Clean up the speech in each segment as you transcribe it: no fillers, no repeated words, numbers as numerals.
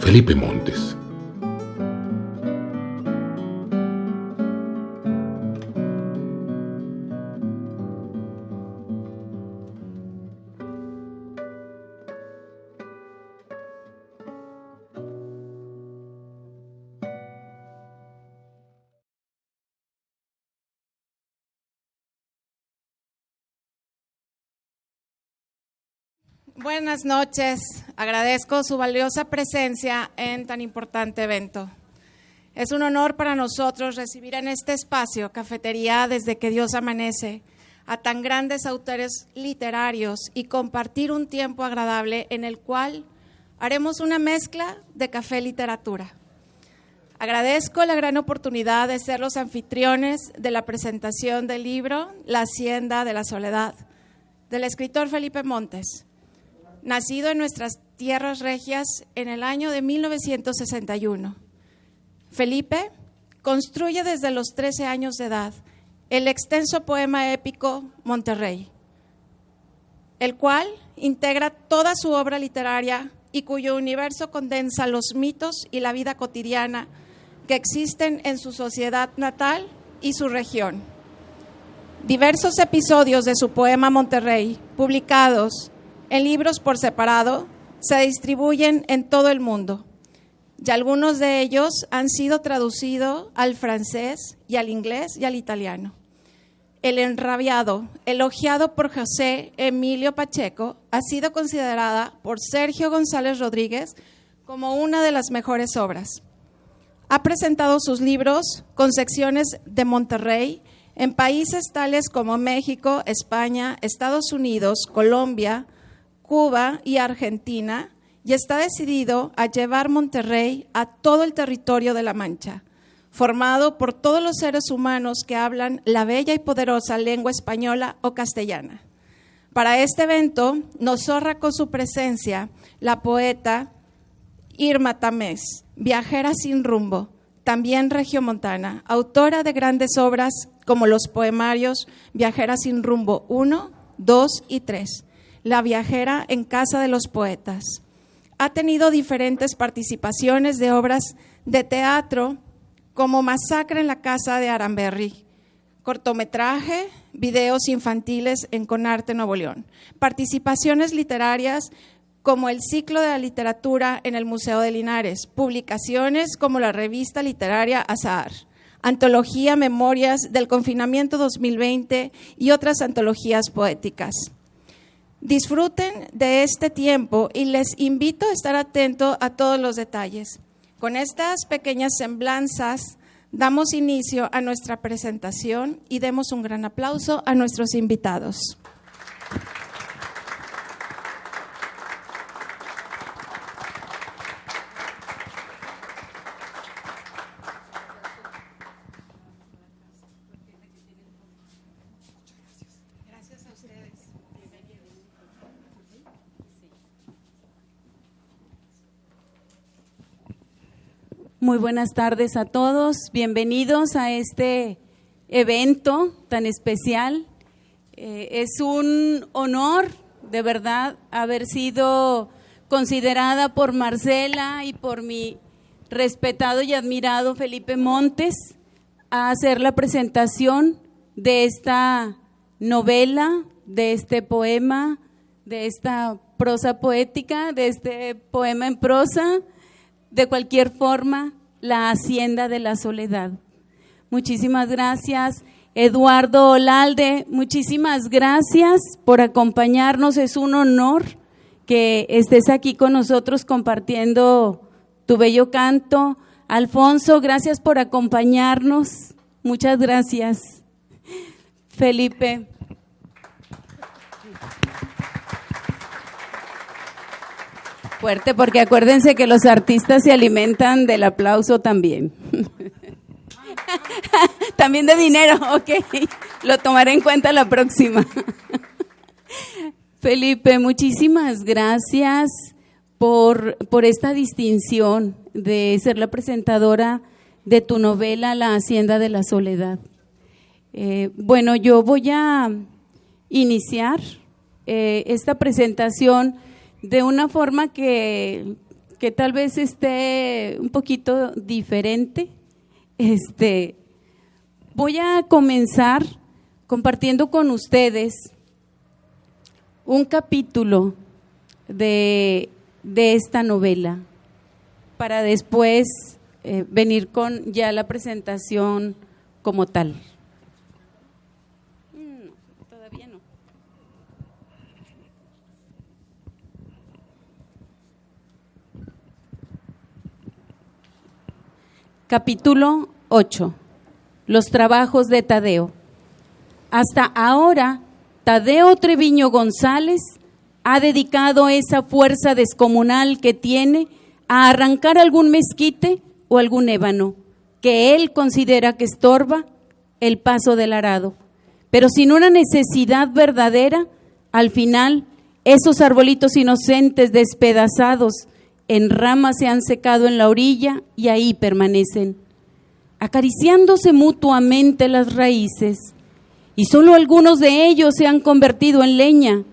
Felipe Montes. Buenas noches, agradezco su valiosa presencia en tan importante evento. Es un honor para nosotros recibir en este espacio, Cafetería Desde que Dios Amanece, a tan grandes autores literarios y compartir un tiempo agradable en el cual haremos una mezcla de café y literatura. Agradezco la gran oportunidad de ser los anfitriones de la presentación del libro La Hacienda de la Soledad, del escritor Felipe Montes, nacido en nuestras tierras regias en el año de 1961. Felipe construye desde los 13 años de edad el extenso poema épico Monterrey, el cual integra toda su obra literaria y cuyo universo condensa los mitos y la vida cotidiana que existen en su sociedad natal y su región. Diversos episodios de su poema Monterrey, publicados en libros por separado, se distribuyen en todo el mundo y algunos de ellos han sido traducidos al francés y al inglés y al italiano. El Enrabiado, elogiado por José Emilio Pacheco, ha sido considerada por Sergio González Rodríguez como una de las mejores obras. Ha presentado sus libros con secciones de Monterrey en países tales como México, España, Estados Unidos, Colombia, Cuba y Argentina, y está decidido a llevar Monterrey a todo el territorio de La Mancha, formado por todos los seres humanos que hablan la bella y poderosa lengua española o castellana. Para este evento nos honra con su presencia la poeta Irma Tamés, viajera sin rumbo, también regiomontana, autora de grandes obras como los poemarios Viajera sin rumbo 1, 2 y 3. La viajera en casa de los poetas. Ha tenido diferentes participaciones de obras de teatro como Masacre en la casa de Aramberry, cortometraje, videos infantiles en Conarte, Nuevo León. Participaciones literarias como el ciclo de la literatura en el Museo de Linares, publicaciones como la revista literaria Azahar, antología Memorias del Confinamiento 2020 y otras antologías poéticas. Disfruten de este tiempo y les invito a estar atentos a todos los detalles. Con estas pequeñas semblanzas damos inicio a nuestra presentación y demos un gran aplauso a nuestros invitados. Muy buenas tardes a todos, bienvenidos a este evento tan especial. Es un honor, de verdad, haber sido considerada por Marcela y por mi respetado y admirado Felipe Montes a hacer la presentación de esta novela, de este poema, de esta prosa poética, de este poema en prosa. De cualquier forma, La Hacienda de la Soledad. Muchísimas gracias, Eduardo Olalde, muchísimas gracias por acompañarnos, es un honor que estés aquí con nosotros compartiendo tu bello canto. Alfonso, gracias por acompañarnos, muchas gracias. Felipe. Fuerte, porque acuérdense que los artistas se alimentan del aplauso también. También de dinero, ok. Lo tomaré en cuenta la próxima. Felipe, muchísimas gracias por esta distinción de ser la presentadora de tu novela La Hacienda de la Soledad. Bueno, yo voy a iniciar esta presentación de una forma que que tal vez esté un poquito diferente. Voy a comenzar compartiendo con ustedes un capítulo de esta novela, para después venir con ya la presentación como tal. Todavía no. Capítulo 8. Los trabajos de Tadeo. Hasta ahora, Tadeo Treviño González ha dedicado esa fuerza descomunal que tiene a arrancar algún mezquite o algún ébano que él considera que estorba el paso del arado. Pero sin una necesidad verdadera, al final, esos arbolitos inocentes despedazados en ramas se han secado en la orilla y ahí permanecen, acariciándose mutuamente las raíces, y solo algunos de ellos se han convertido en leña,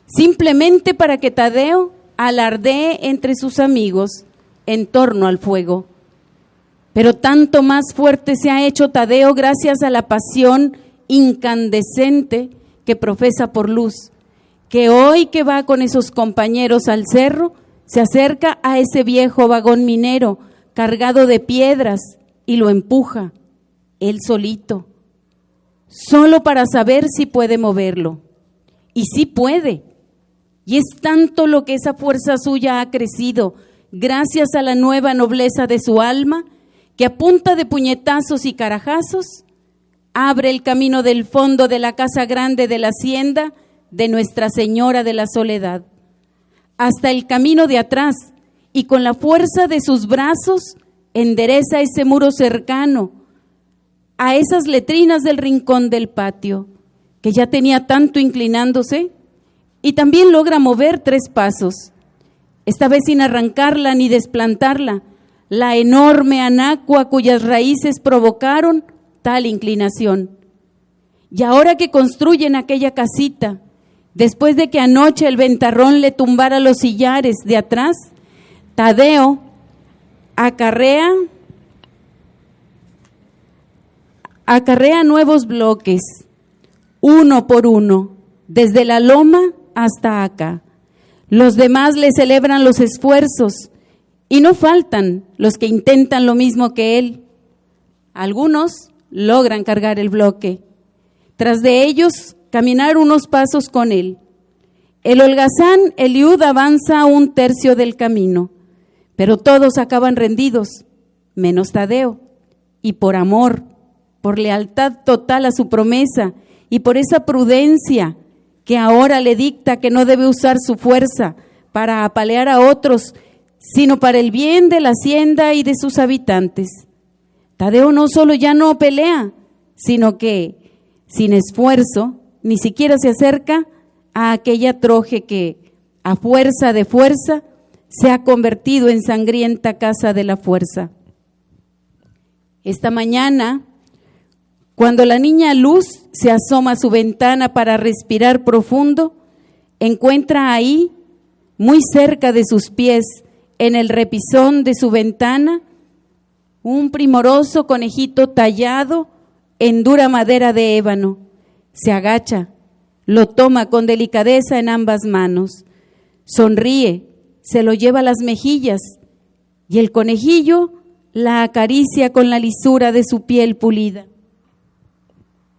simplemente para que Tadeo alardee entre sus amigos en torno al fuego. Pero tanto más fuerte se ha hecho Tadeo gracias a la pasión incandescente que profesa por Luz, que hoy que va con esos compañeros al cerro, se acerca a ese viejo vagón minero cargado de piedras y lo empuja, él solito, solo para saber si puede moverlo. Y sí puede. Y es tanto lo que esa fuerza suya ha crecido, gracias a la nueva nobleza de su alma, que a punta de puñetazos y carajazos, abre el camino del fondo de la casa grande de la hacienda de Nuestra Señora de la Soledad, hasta el camino de atrás, y con la fuerza de sus brazos endereza ese muro cercano a esas letrinas del rincón del patio, que ya tenía tanto inclinándose, y también logra mover 3 pasos, esta vez sin arrancarla ni desplantarla, la enorme anacua cuyas raíces provocaron tal inclinación. Y ahora que construyen aquella casita, después de que anoche el ventarrón le tumbara los sillares de atrás, Tadeo acarrea nuevos bloques, uno por uno, desde la loma hasta acá. Los demás le celebran los esfuerzos y no faltan los que intentan lo mismo que él. Algunos logran cargar el bloque. Tras de ellos, caminar unos pasos con él. El holgazán Eliud avanza 1/3 del camino, pero todos acaban rendidos, menos Tadeo, y por amor, por lealtad total a su promesa y por esa prudencia que ahora le dicta que no debe usar su fuerza para apalear a otros, sino para el bien de la hacienda y de sus habitantes. Tadeo no solo ya no pelea, sino que, sin esfuerzo, ni siquiera se acerca a aquella troje que, a fuerza de fuerza, se ha convertido en sangrienta casa de la fuerza. Esta mañana, cuando la niña Luz se asoma a su ventana para respirar profundo, encuentra ahí, muy cerca de sus pies, en el repisón de su ventana, un primoroso conejito tallado en dura madera de ébano. Se agacha, lo toma con delicadeza en ambas manos, sonríe, se lo lleva a las mejillas y el conejillo la acaricia con la lisura de su piel pulida.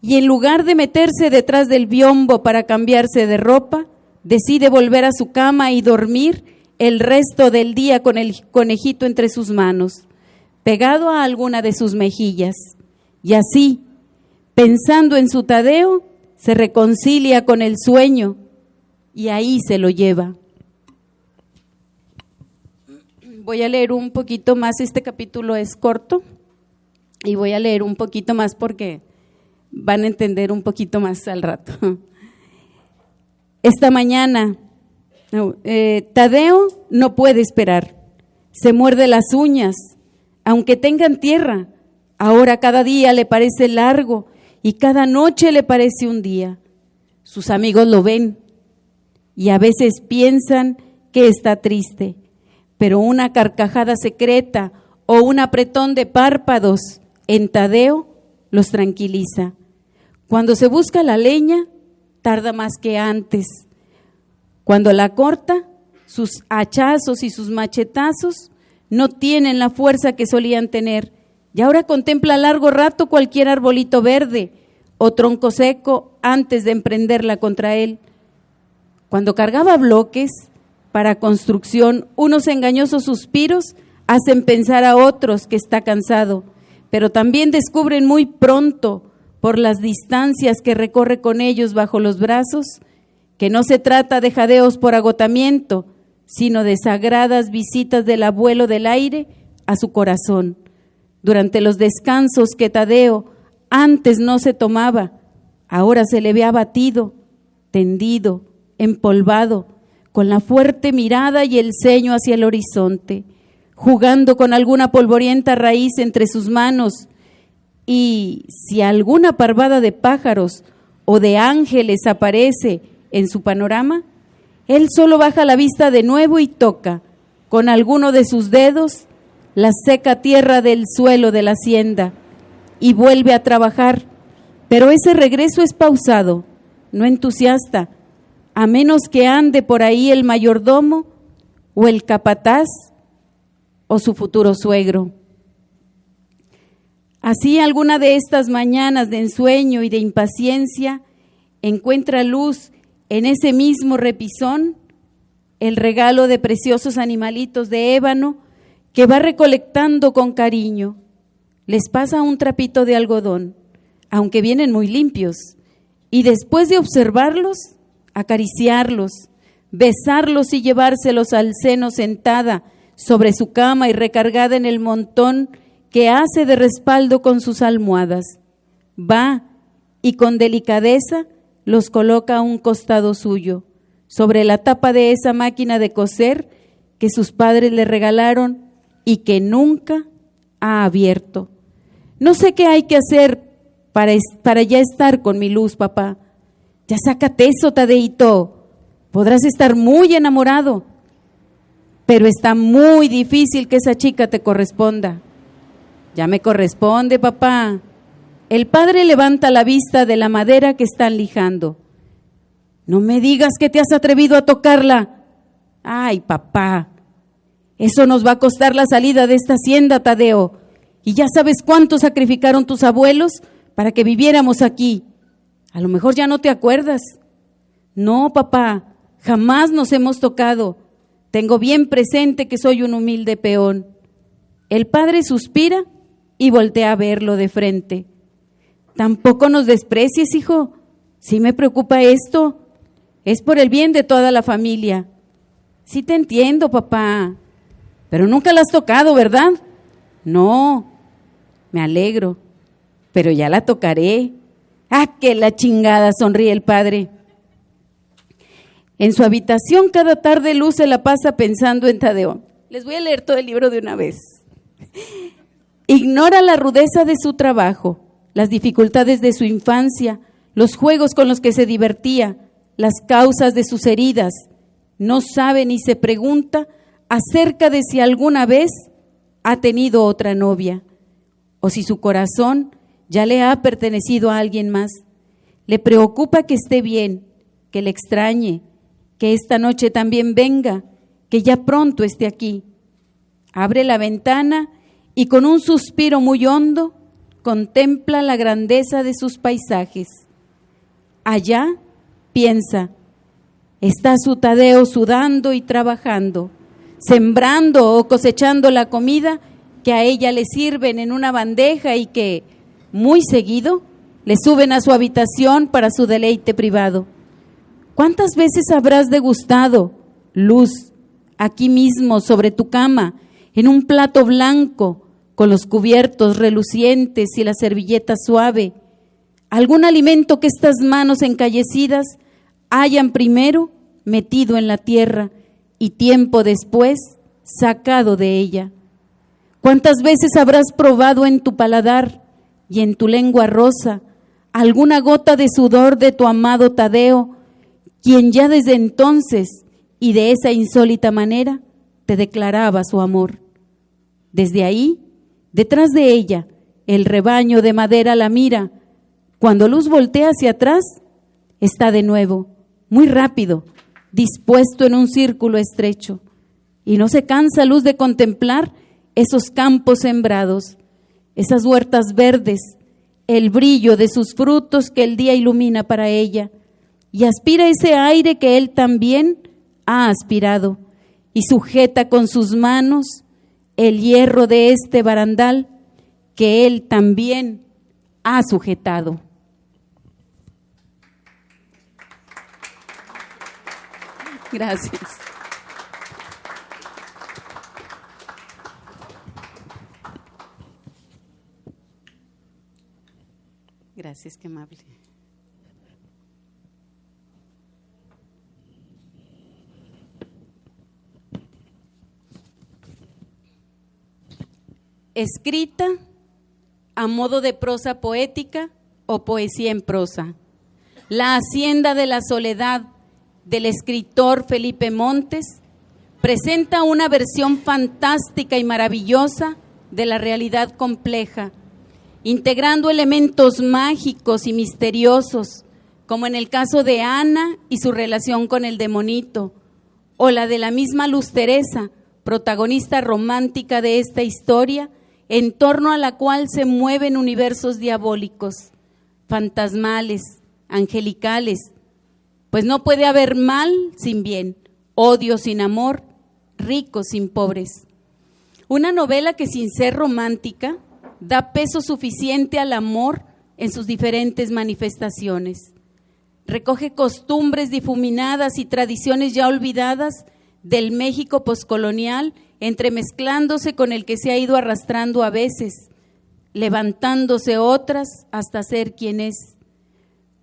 Y en lugar de meterse detrás del biombo para cambiarse de ropa, decide volver a su cama y dormir el resto del día con el conejito entre sus manos, pegado a alguna de sus mejillas. Y así, pensando en su Tadeo, se reconcilia con el sueño y ahí se lo lleva. Voy a leer un poquito más, este capítulo es corto y voy a leer un poquito más porque van a entender un poquito más al rato. Esta mañana, Tadeo no puede esperar, se muerde las uñas, aunque tengan tierra, ahora cada día le parece largo y cada noche le parece un día. Sus amigos lo ven y a veces piensan que está triste, pero una carcajada secreta o un apretón de párpados en Tadeo los tranquiliza. Cuando se busca la leña, tarda más que antes. Cuando la corta, sus hachazos y sus machetazos no tienen la fuerza que solían tener, y ahora contempla largo rato cualquier arbolito verde o tronco seco antes de emprenderla contra él. Cuando cargaba bloques para construcción, unos engañosos suspiros hacen pensar a otros que está cansado, pero también descubren muy pronto, por las distancias que recorre con ellos bajo los brazos, que no se trata de jadeos por agotamiento, sino de sagradas visitas del abuelo del aire a su corazón. Durante los descansos que Tadeo antes no se tomaba, ahora se le ve abatido, tendido, empolvado, con la fuerte mirada y el ceño hacia el horizonte, jugando con alguna polvorienta raíz entre sus manos, y si alguna parvada de pájaros o de ángeles aparece en su panorama, él solo baja la vista de nuevo y toca con alguno de sus dedos la seca tierra del suelo de la hacienda y vuelve a trabajar, pero ese regreso es pausado, no entusiasta, a menos que ande por ahí el mayordomo o el capataz o su futuro suegro. Así, alguna de estas mañanas de ensueño y de impaciencia encuentra luz en ese mismo repisón el regalo de preciosos animalitos de ébano que va recolectando con cariño. Les pasa un trapito de algodón, aunque vienen muy limpios, y después de observarlos, acariciarlos, besarlos y llevárselos al seno sentada sobre su cama y recargada en el montón que hace de respaldo con sus almohadas. Va y con delicadeza los coloca a un costado suyo, sobre la tapa de esa máquina de coser que sus padres le regalaron y que nunca ha abierto. No sé qué hay que hacer para ya estar con mi Luz, papá. Ya sácate eso, Tadeito. Podrás estar muy enamorado, pero está muy difícil que esa chica te corresponda. Ya me corresponde, papá. El padre levanta la vista de la madera que están lijando. No me digas que te has atrevido a tocarla. Ay, papá, eso nos va a costar la salida de esta hacienda, Tadeo. Y ya sabes cuánto sacrificaron tus abuelos para que viviéramos aquí. A lo mejor ya no te acuerdas. No, papá, jamás nos hemos tocado. Tengo bien presente que soy un humilde peón. El padre suspira y voltea a verlo de frente. Tampoco nos desprecies, hijo. Sí me preocupa esto. Es por el bien de toda la familia. Sí te entiendo, papá. Pero nunca la has tocado, ¿verdad? No. Me alegro. Pero ya la tocaré. ¡Ah, que la chingada!, sonríe el padre. En su habitación cada tarde Luz se la pasa pensando en Tadeo. Les voy a leer todo el libro de una vez. Ignora la rudeza de su trabajo, las dificultades de su infancia, los juegos con los que se divertía, las causas de sus heridas. No sabe ni se pregunta acerca de si alguna vez ha tenido otra novia o si su corazón ya le ha pertenecido a alguien más. Le preocupa que esté bien, que le extrañe, que esta noche también venga, que ya pronto esté aquí. Abre la ventana y con un suspiro muy hondo contempla la grandeza de sus paisajes. Allá piensa, está su Tadeo sudando y trabajando, sembrando o cosechando la comida que a ella le sirven en una bandeja y que, muy seguido, le suben a su habitación para su deleite privado. ¿Cuántas veces habrás degustado, Luz, aquí mismo sobre tu cama, en un plato blanco, con los cubiertos relucientes y la servilleta suave, algún alimento que estas manos encallecidas hayan primero metido en la tierra y tiempo después sacado de ella? ¿Cuántas veces habrás probado en tu paladar y en tu lengua rosa alguna gota de sudor de tu amado Tadeo, quien ya desde entonces y de esa insólita manera te declaraba su amor. Desde ahí, detrás de ella, el rebaño de madera la mira. Cuando Luz voltea hacia atrás, está de nuevo, muy rápido, dispuesto en un círculo estrecho. Y no se cansa Luz de contemplar esos campos sembrados, esas huertas verdes, el brillo de sus frutos que el día ilumina para ella, y aspira ese aire que él también ha aspirado, y sujeta con sus manos el hierro de este barandal que él también ha sujetado. Gracias. Gracias, qué amable. Escrita a modo de prosa poética o poesía en prosa. La Hacienda de la Soledad del escritor Felipe Montes presenta una versión fantástica y maravillosa de la realidad compleja, integrando elementos mágicos y misteriosos, como en el caso de Ana y su relación con el demonito, o la de la misma Luz Teresa, protagonista romántica de esta historia, en torno a la cual se mueven universos diabólicos, fantasmales, angelicales, pues no puede haber mal sin bien, odio sin amor, ricos sin pobres. Una novela que, sin ser romántica, da peso suficiente al amor en sus diferentes manifestaciones. Recoge costumbres difuminadas y tradiciones ya olvidadas del México poscolonial, entremezclándose con el que se ha ido arrastrando a veces, levantándose otras hasta ser quien es,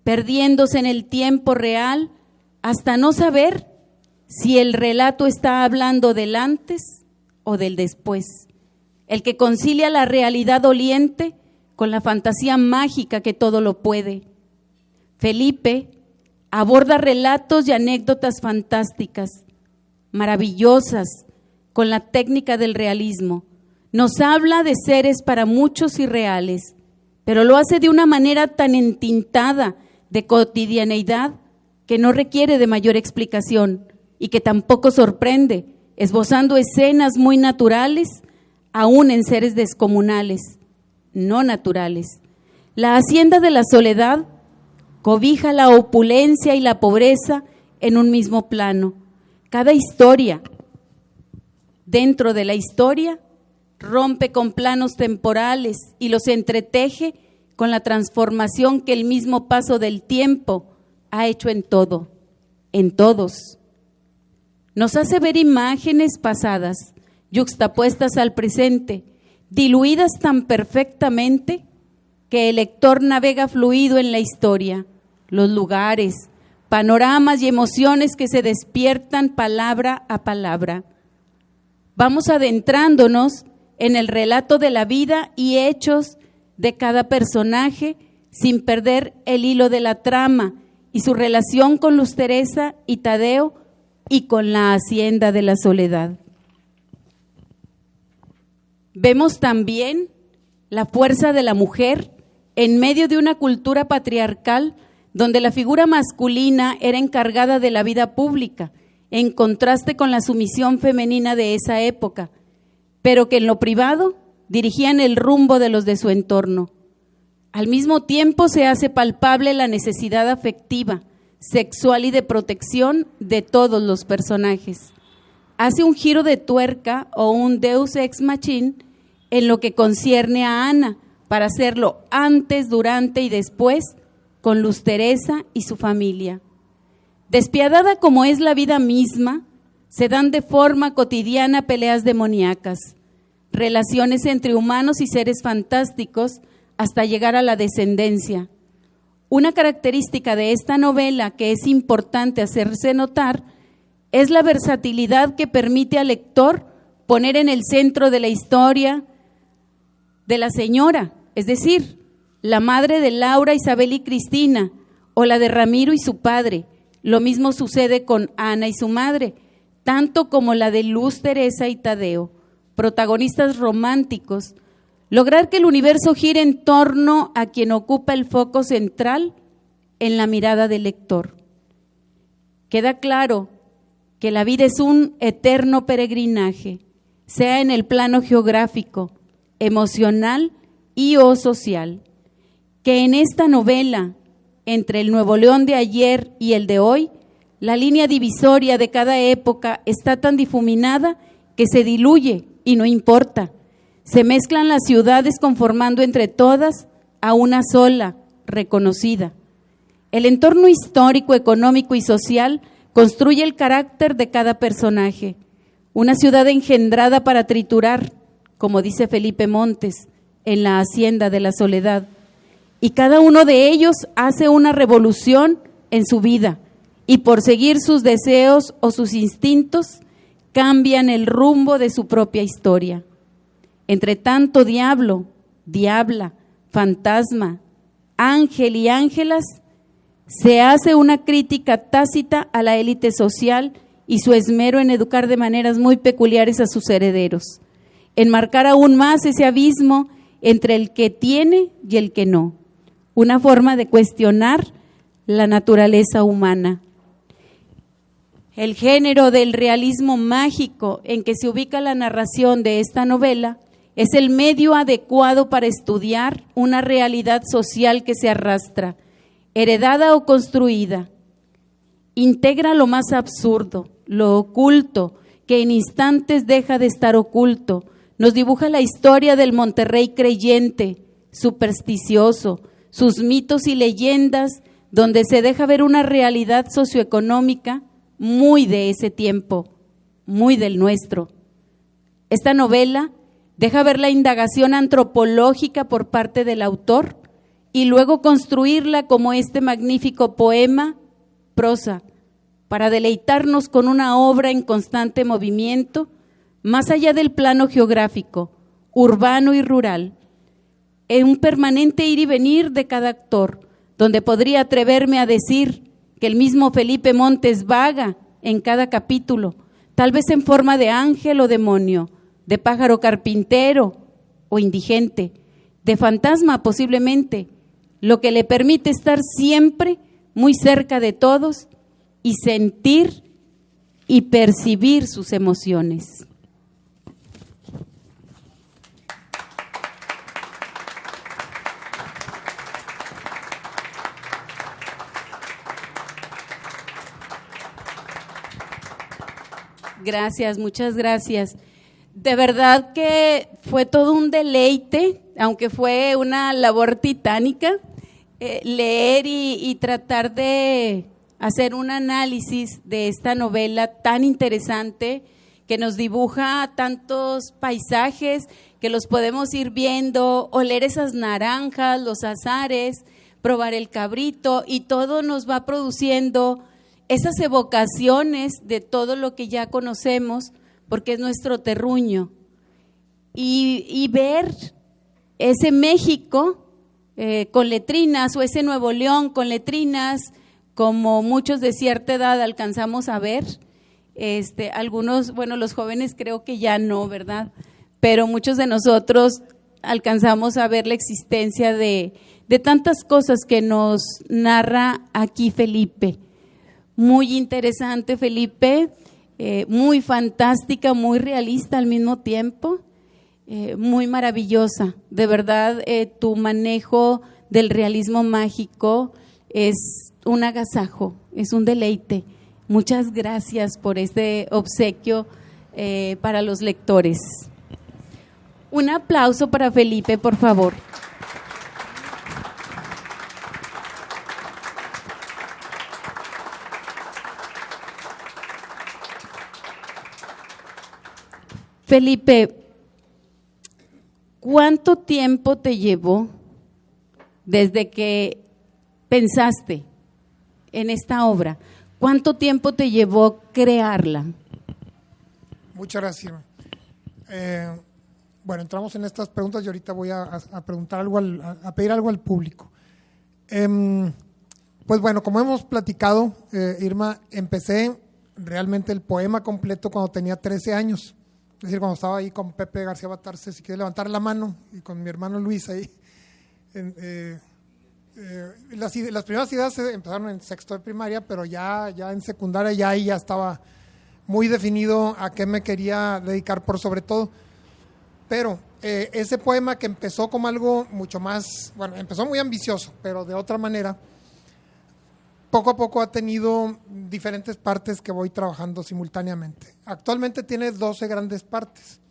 perdiéndose en el tiempo real hasta no saber si el relato está hablando del antes o del después, el que concilia la realidad doliente con la fantasía mágica que todo lo puede. Felipe aborda relatos y anécdotas fantásticas, maravillosas, con la técnica del realismo. Nos habla de seres para muchos irreales, pero lo hace de una manera tan entintada de cotidianeidad que no requiere de mayor explicación y que tampoco sorprende, esbozando escenas muy naturales, aún en seres descomunales, no naturales. La Hacienda de la Soledad cobija la opulencia y la pobreza en un mismo plano. Cada historia, dentro de la historia, rompe con planos temporales y los entreteje con la transformación que el mismo paso del tiempo ha hecho en todo, en todos. Nos hace ver imágenes pasadas, yuxtapuestas al presente, diluidas tan perfectamente que el lector navega fluido en la historia, los lugares, panoramas y emociones que se despiertan palabra a palabra. Vamos adentrándonos en el relato de la vida y hechos de cada personaje sin perder el hilo de la trama y su relación con Luz Teresa y Tadeo y con la Hacienda de la Soledad. Vemos también la fuerza de la mujer en medio de una cultura patriarcal donde la figura masculina era encargada de la vida pública, en contraste con la sumisión femenina de esa época, pero que en lo privado dirigían el rumbo de los de su entorno. Al mismo tiempo se hace palpable la necesidad afectiva, sexual y de protección de todos los personajes. Hace un giro de tuerca o un deus ex machina en lo que concierne a Ana, para hacerlo antes, durante y después con Luz Teresa y su familia. Despiadada como es la vida misma, se dan de forma cotidiana peleas demoníacas, relaciones entre humanos y seres fantásticos hasta llegar a la descendencia. Una característica de esta novela que es importante hacerse notar es la versatilidad que permite al lector poner en el centro de la historia de la señora, es decir, la madre de Laura, Isabel y Cristina, o la de Ramiro y su padre. Lo mismo sucede con Ana y su madre, tanto como la de Luz, Teresa y Tadeo, protagonistas románticos, lograr que el universo gire en torno a quien ocupa el foco central en la mirada del lector. Queda claro que la vida es un eterno peregrinaje, sea en el plano geográfico, emocional y o social, que en esta novela, entre el Nuevo León de ayer y el de hoy, la línea divisoria de cada época está tan difuminada que se diluye y no importa. Se mezclan las ciudades conformando entre todas a una sola, reconocida. El entorno histórico, económico y social construye el carácter de cada personaje. Una ciudad engendrada para triturar, como dice Felipe Montes, en la Hacienda de la Soledad. Y cada uno de ellos hace una revolución en su vida y por seguir sus deseos o sus instintos cambian el rumbo de su propia historia. Entre tanto diablo, diabla, fantasma, ángel y ángelas, se hace una crítica tácita a la élite social y su esmero en educar de maneras muy peculiares a sus herederos, enmarcar aún más ese abismo entre el que tiene y el que no, una forma de cuestionar la naturaleza humana. El género del realismo mágico en que se ubica la narración de esta novela es el medio adecuado para estudiar una realidad social que se arrastra, heredada o construida. Integra lo más absurdo, lo oculto, que en instantes deja de estar oculto. Nos dibuja la historia del Monterrey creyente, supersticioso, sus mitos y leyendas, donde se deja ver una realidad socioeconómica muy de ese tiempo, muy del nuestro. Esta novela deja ver la indagación antropológica por parte del autor y luego construirla como este magnífico poema, prosa, para deleitarnos con una obra en constante movimiento, más allá del plano geográfico, urbano y rural, en un permanente ir y venir de cada actor, donde podría atreverme a decir que el mismo Felipe Montes vaga en cada capítulo, tal vez en forma de ángel o demonio, de pájaro carpintero o indigente, de fantasma posiblemente, lo que le permite estar siempre muy cerca de todos y sentir y percibir sus emociones. Gracias, muchas gracias. De verdad que fue todo un deleite, aunque fue una labor titánica, leer y tratar de hacer un análisis de esta novela tan interesante que nos dibuja tantos paisajes que los podemos ir viendo, oler esas naranjas, los azares, probar el cabrito y todo nos va produciendo esas evocaciones de todo lo que ya conocemos porque es nuestro terruño y ver ese México con letrinas o ese Nuevo León con letrinas como muchos de cierta edad alcanzamos a ver, algunos, bueno, los jóvenes creo que ya no, ¿verdad? Pero muchos de nosotros alcanzamos a ver la existencia de tantas cosas que nos narra aquí Felipe. Muy interesante, Felipe, muy fantástica, muy realista al mismo tiempo, muy maravillosa. De verdad, tu manejo del realismo mágico es un agasajo, es un deleite. Muchas gracias por este obsequio para los lectores. Un aplauso para Felipe, por favor. Felipe, ¿cuánto tiempo te llevó desde que pensaste en esta obra? ¿Cuánto tiempo te llevó crearla? Muchas gracias. Bueno, entramos en estas preguntas y ahorita voy a preguntar algo, a pedir algo al público. Pues bueno, como hemos platicado, Irma, empecé realmente el poema completo cuando tenía 13 años. Es decir, cuando estaba ahí con Pepe García Batarse, si quiere levantar la mano, y con mi hermano Luis ahí. Las primeras ideas empezaron en sexto de primaria, pero ya en secundaria ya estaba muy definido a qué me quería dedicar por sobre todo. Pero ese poema que empezó como algo mucho más, bueno, empezó muy ambicioso, pero de otra manera, poco a poco ha tenido diferentes partes que voy trabajando simultáneamente. Actualmente tiene 12 grandes partes.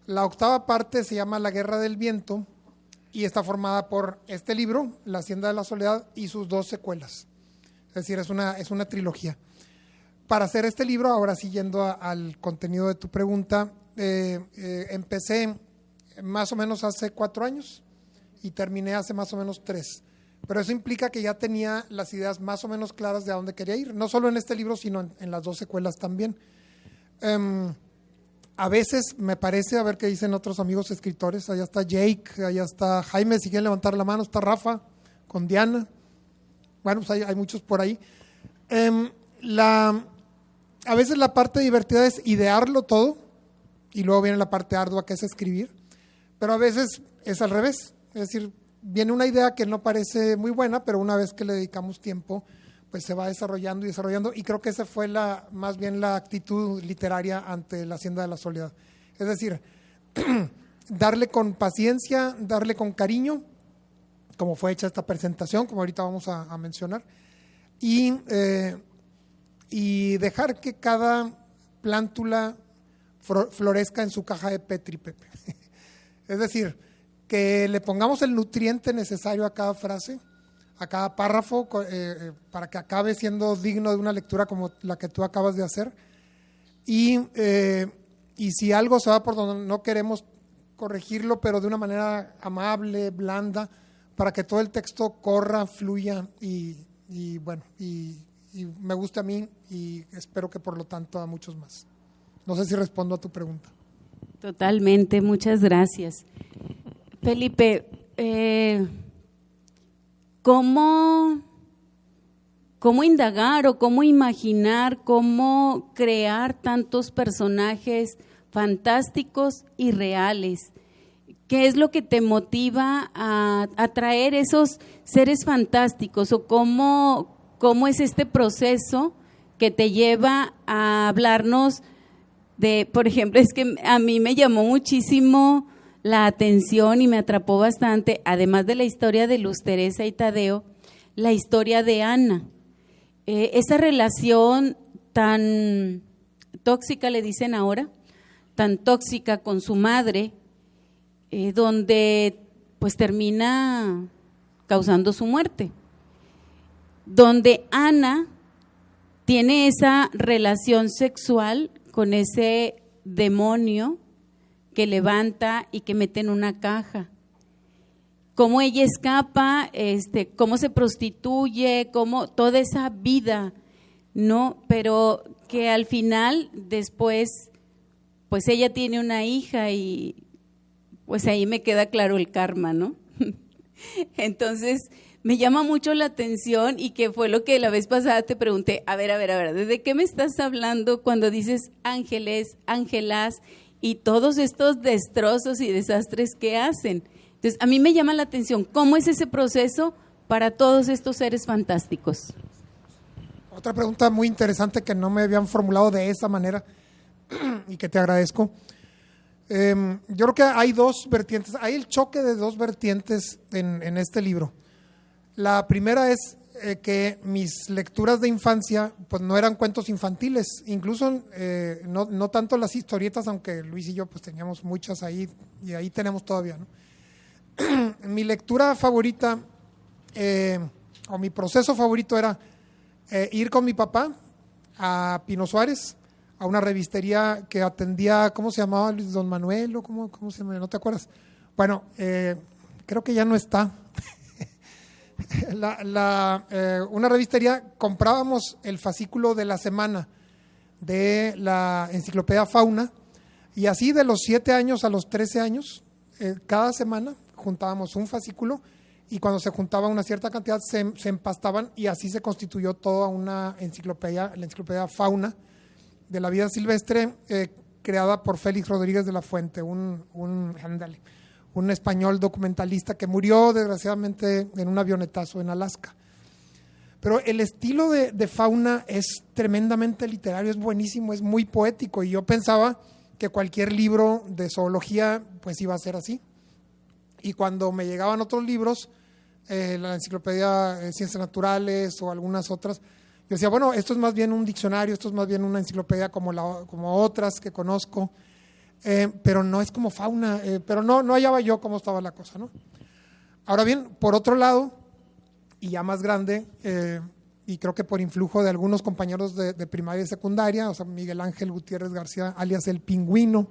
La octava parte se llama La Guerra del Viento y está formada por este libro, La Hacienda de la Soledad, y sus 2 secuelas. Es decir, es una trilogía. Para hacer este libro, ahora siguiendo al contenido de tu pregunta, empecé más o menos hace 4 años y terminé hace más o menos 3. Pero eso implica que ya tenía las ideas más o menos claras de a dónde quería ir, no solo en este libro, sino en las 2 secuelas también. A veces me parece, a ver qué dicen otros amigos escritores, allá está Jake, allá está Jaime, si quieren levantar la mano, está Rafa, con Diana, bueno, pues hay muchos por ahí. A veces la parte divertida es idearlo todo y luego viene la parte ardua que es escribir, pero a veces es al revés, es decir, viene una idea que no parece muy buena, pero una vez que le dedicamos tiempo, pues se va desarrollando y creo que esa fue más bien la actitud literaria ante La Hacienda de la Soledad. Es decir, darle con paciencia, darle con cariño, como fue hecha esta presentación, como ahorita vamos a mencionar, y dejar que cada plántula florezca en su caja de Petri, Pepe. Es decir, que le pongamos el nutriente necesario a cada frase, a cada párrafo, para que acabe siendo digno de una lectura como la que tú acabas de hacer. Y si algo se va por donde no queremos, corregirlo, pero de una manera amable, blanda, para que todo el texto corra, fluya y me guste a mí y espero que por lo tanto a muchos más. No sé si respondo a tu pregunta. Totalmente, muchas gracias. Felipe, ¿cómo indagar o cómo imaginar, cómo crear tantos personajes fantásticos y reales? ¿Qué es lo que te motiva a atraer esos seres fantásticos o cómo es este proceso que te lleva a hablarnos de, por ejemplo, es que a mí me llamó muchísimo la atención y me atrapó bastante, además de la historia de Luz Teresa y Tadeo, la historia de Ana. Esa relación tan tóxica, le dicen ahora, tan tóxica con su madre, donde pues termina causando su muerte. Donde Ana tiene esa relación sexual con ese demonio que levanta y que mete en una caja. Cómo ella escapa, cómo se prostituye, cómo toda esa vida, ¿no? Pero que al final, después, pues ella tiene una hija y pues ahí me queda claro el karma, ¿no? Entonces, me llama mucho la atención y que fue lo que la vez pasada te pregunté, a ver, ¿desde qué me estás hablando cuando dices ángeles, ángelas y todos estos destrozos y desastres que hacen? Entonces, a mí me llama la atención, ¿cómo es ese proceso para todos estos seres fantásticos? Otra pregunta muy interesante que no me habían formulado de esa manera y que te agradezco. Yo creo que hay 2 vertientes, hay el choque de 2 vertientes en este libro. La primera es que mis lecturas de infancia pues no eran cuentos infantiles, incluso no tanto las historietas, aunque Luis y yo pues teníamos muchas ahí y ahí tenemos todavía, ¿no? Mi lectura favorita o mi proceso favorito era ir con mi papá a Pino Suárez, a una revistería que atendía, ¿cómo se llamaba? Don Manuel, o ¿cómo se llama? ¿No te acuerdas? Bueno, creo que ya no está. Una revistería, comprábamos el fascículo de la semana de la enciclopedia Fauna y así de los 7 años a los 13 años, cada semana juntábamos un fascículo y cuando se juntaba una cierta cantidad se empastaban y así se constituyó toda una enciclopedia, la enciclopedia Fauna de la vida silvestre, creada por Félix Rodríguez de la Fuente, un español documentalista que murió desgraciadamente en un avionetazo en Alaska. Pero el estilo de Fauna es tremendamente literario, es buenísimo, es muy poético, y yo pensaba que cualquier libro de zoología pues iba a ser así. Y cuando me llegaban otros libros, la enciclopedia de Ciencias Naturales o algunas otras, yo decía, bueno, esto es más bien un diccionario, esto es más bien una enciclopedia como otras que conozco, pero no es como Fauna, pero no hallaba yo cómo estaba la cosa, ¿no? Ahora bien, por otro lado, y ya más grande, y creo que por influjo de algunos compañeros de primaria y secundaria, o sea, Miguel Ángel Gutiérrez García, alias El Pingüino,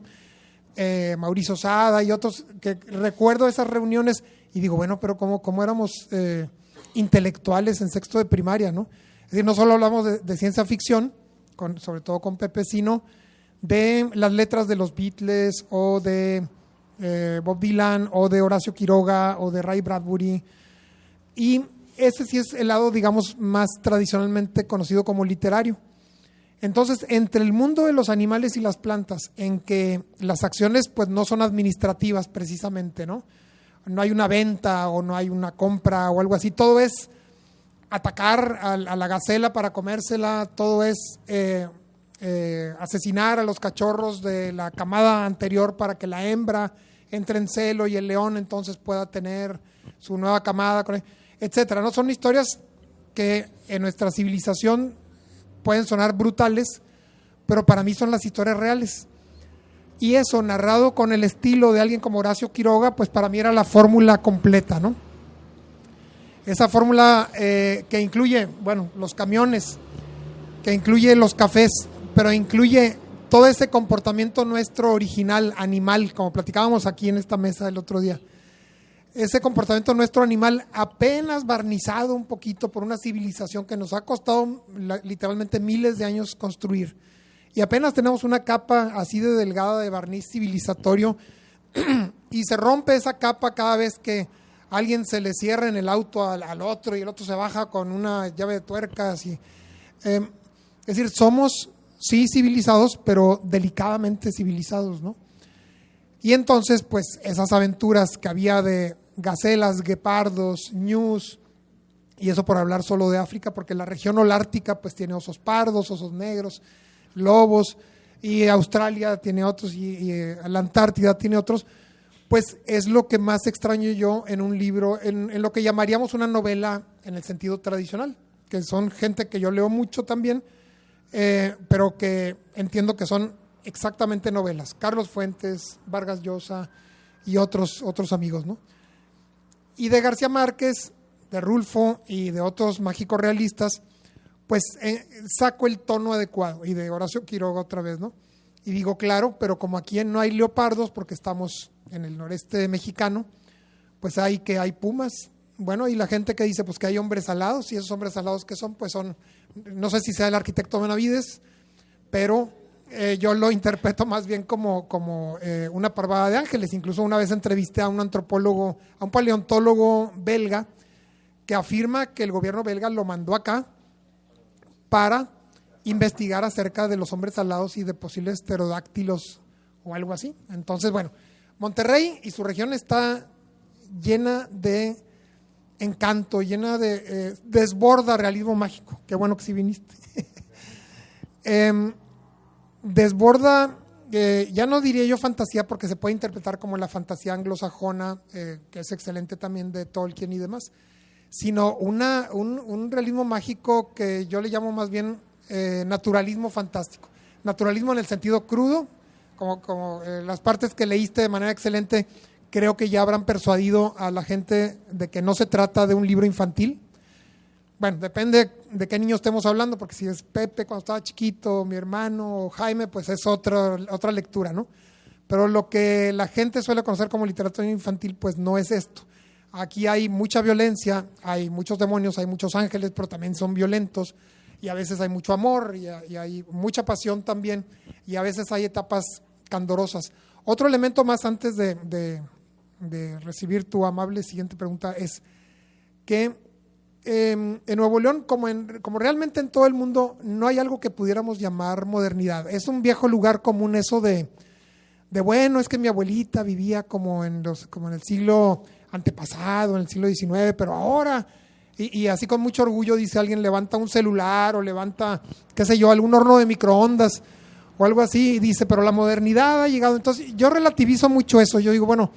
Mauricio Sada y otros, que recuerdo esas reuniones y digo, bueno, pero cómo éramos intelectuales en sexto de primaria, ¿no? Es decir, no solo hablamos de ciencia ficción, sobre todo con Pepe, sino de las letras de los Beatles o de Bob Dylan o de Horacio Quiroga o de Ray Bradbury, y ese sí es el lado, digamos, más tradicionalmente conocido como literario. Entonces, entre el mundo de los animales y las plantas, en que las acciones pues no son administrativas precisamente, ¿no? No hay una venta o no hay una compra o algo así, todo es atacar a la gacela para comérsela, todo es asesinar a los cachorros de la camada anterior para que la hembra entre en celo y el león entonces pueda tener su nueva camada, etcétera, ¿no? Son historias que en nuestra civilización pueden sonar brutales, pero para mí son las historias reales. Y eso, narrado con el estilo de alguien como Horacio Quiroga, pues para mí era la fórmula completa, ¿no? Esa fórmula que incluye, bueno, los camiones, que incluye los cafés, pero incluye todo ese comportamiento nuestro original, animal, como platicábamos aquí en esta mesa el otro día. Ese comportamiento nuestro animal apenas barnizado un poquito por una civilización que nos ha costado literalmente miles de años construir. Y apenas tenemos una capa así de delgada de barniz civilizatorio y se rompe esa capa cada vez que alguien se le cierra en el auto al otro y el otro se baja con una llave de tuercas. Es decir, somos sí civilizados, pero delicadamente civilizados, ¿no? Y entonces, pues, esas aventuras que había de gacelas, guepardos, ñus, y eso por hablar solo de África, porque la región holártica pues tiene osos pardos, osos negros, lobos, y Australia tiene otros, y la Antártida tiene otros, pues es lo que más extraño yo en un libro, en lo que llamaríamos una novela en el sentido tradicional, que son gente que yo leo mucho también, pero que entiendo que son exactamente novelas. Carlos Fuentes, Vargas Llosa y otros amigos, ¿no? Y de García Márquez, de Rulfo y de otros mágicos realistas, pues saco el tono adecuado, y de Horacio Quiroga otra vez, ¿no? Y digo, claro, pero como aquí no hay leopardos, porque estamos en el noreste mexicano, pues hay pumas. Bueno, y la gente que dice pues que hay hombres alados, y esos hombres alados que son, pues son, no sé si sea el arquitecto Benavides, pero yo lo interpreto más bien como una parvada de ángeles. Incluso una vez entrevisté a un antropólogo, a un paleontólogo belga, que afirma que el gobierno belga lo mandó acá para investigar acerca de los hombres alados y de posibles pterodáctilos o algo así. Entonces, bueno, Monterrey y su región está llena de encanto, llena de desborda realismo mágico. Qué bueno que sí viniste. Desborda, ya no diría yo fantasía, porque se puede interpretar como la fantasía anglosajona, que es excelente también, de Tolkien y demás, sino un realismo mágico que yo le llamo más bien naturalismo fantástico. Naturalismo en el sentido crudo, como las partes que leíste de manera excelente, creo que ya habrán persuadido a la gente de que no se trata de un libro infantil. Bueno, depende de qué niño estemos hablando, porque si es Pepe cuando estaba chiquito, mi hermano o Jaime, pues es otra lectura, ¿no? Pero lo que la gente suele conocer como literatura infantil, pues no es esto. Aquí hay mucha violencia, hay muchos demonios, hay muchos ángeles, pero también son violentos, y a veces hay mucho amor, y hay mucha pasión también, y a veces hay etapas candorosas. Otro elemento más antes de recibir tu amable siguiente pregunta es que en Nuevo León, como realmente en todo el mundo, no hay algo que pudiéramos llamar modernidad. Es un viejo lugar común eso de bueno, es que mi abuelita vivía como en el siglo antepasado, en el siglo XIX, pero ahora, y así con mucho orgullo dice alguien, levanta un celular o levanta, qué sé yo, algún horno de microondas o algo así, y dice, pero la modernidad ha llegado. Entonces yo relativizo mucho eso, yo digo, bueno,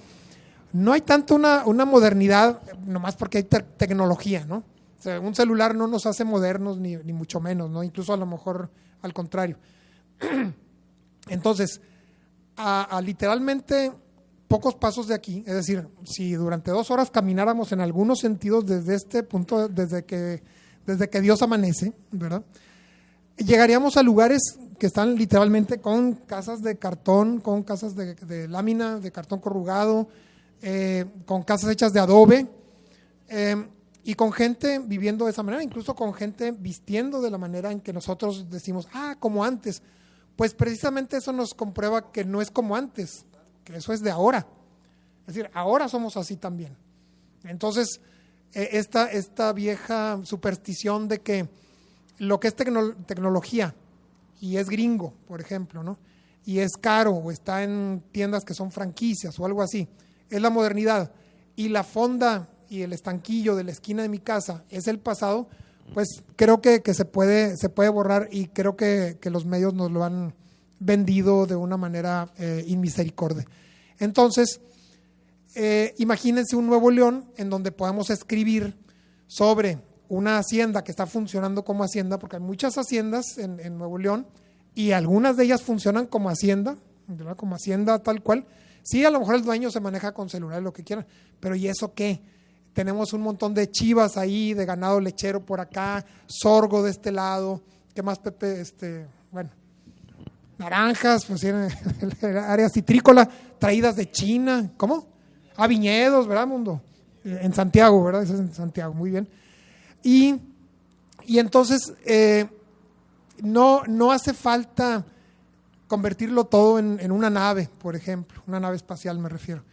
no hay tanto una modernidad, nomás porque hay tecnología, ¿no? O sea, un celular no nos hace modernos ni mucho menos, ¿no? Incluso a lo mejor al contrario. Entonces, a literalmente pocos pasos de aquí, es decir, si durante 2 horas camináramos en algunos sentidos desde este punto, desde que Dios amanece, ¿verdad? Llegaríamos a lugares que están literalmente con casas de cartón, con casas de lámina, de cartón corrugado, con casas hechas de adobe, y con gente viviendo de esa manera, incluso con gente vistiendo de la manera en que nosotros decimos, como antes. Pues precisamente eso nos comprueba que no es como antes, que eso es de ahora. Es decir, ahora somos así también. Entonces, esta vieja superstición de que lo que es tecnología y es gringo, por ejemplo, ¿no? Y es caro o está en tiendas que son franquicias o algo así, es la modernidad, y la fonda y el estanquillo de la esquina de mi casa es el pasado, pues creo que se puede borrar, y creo que los medios nos lo han vendido de una manera inmisericordia. Entonces, imagínense un Nuevo León en donde podamos escribir sobre una hacienda que está funcionando como hacienda, porque hay muchas haciendas en Nuevo León y algunas de ellas funcionan como hacienda, ¿verdad? Como hacienda tal cual. Sí, a lo mejor el dueño se maneja con celular, lo que quieran, pero ¿y eso qué? Tenemos un montón de chivas ahí, de ganado lechero por acá, sorgo de este lado, ¿qué más, Pepe? Bueno, naranjas, pues en el área citrícola, traídas de China, ¿cómo? Viñedos, ¿verdad, Mundo? En Santiago, ¿verdad? Eso es en Santiago, muy bien. Y entonces no hace falta convertirlo todo en una nave, por ejemplo, una nave espacial me refiero.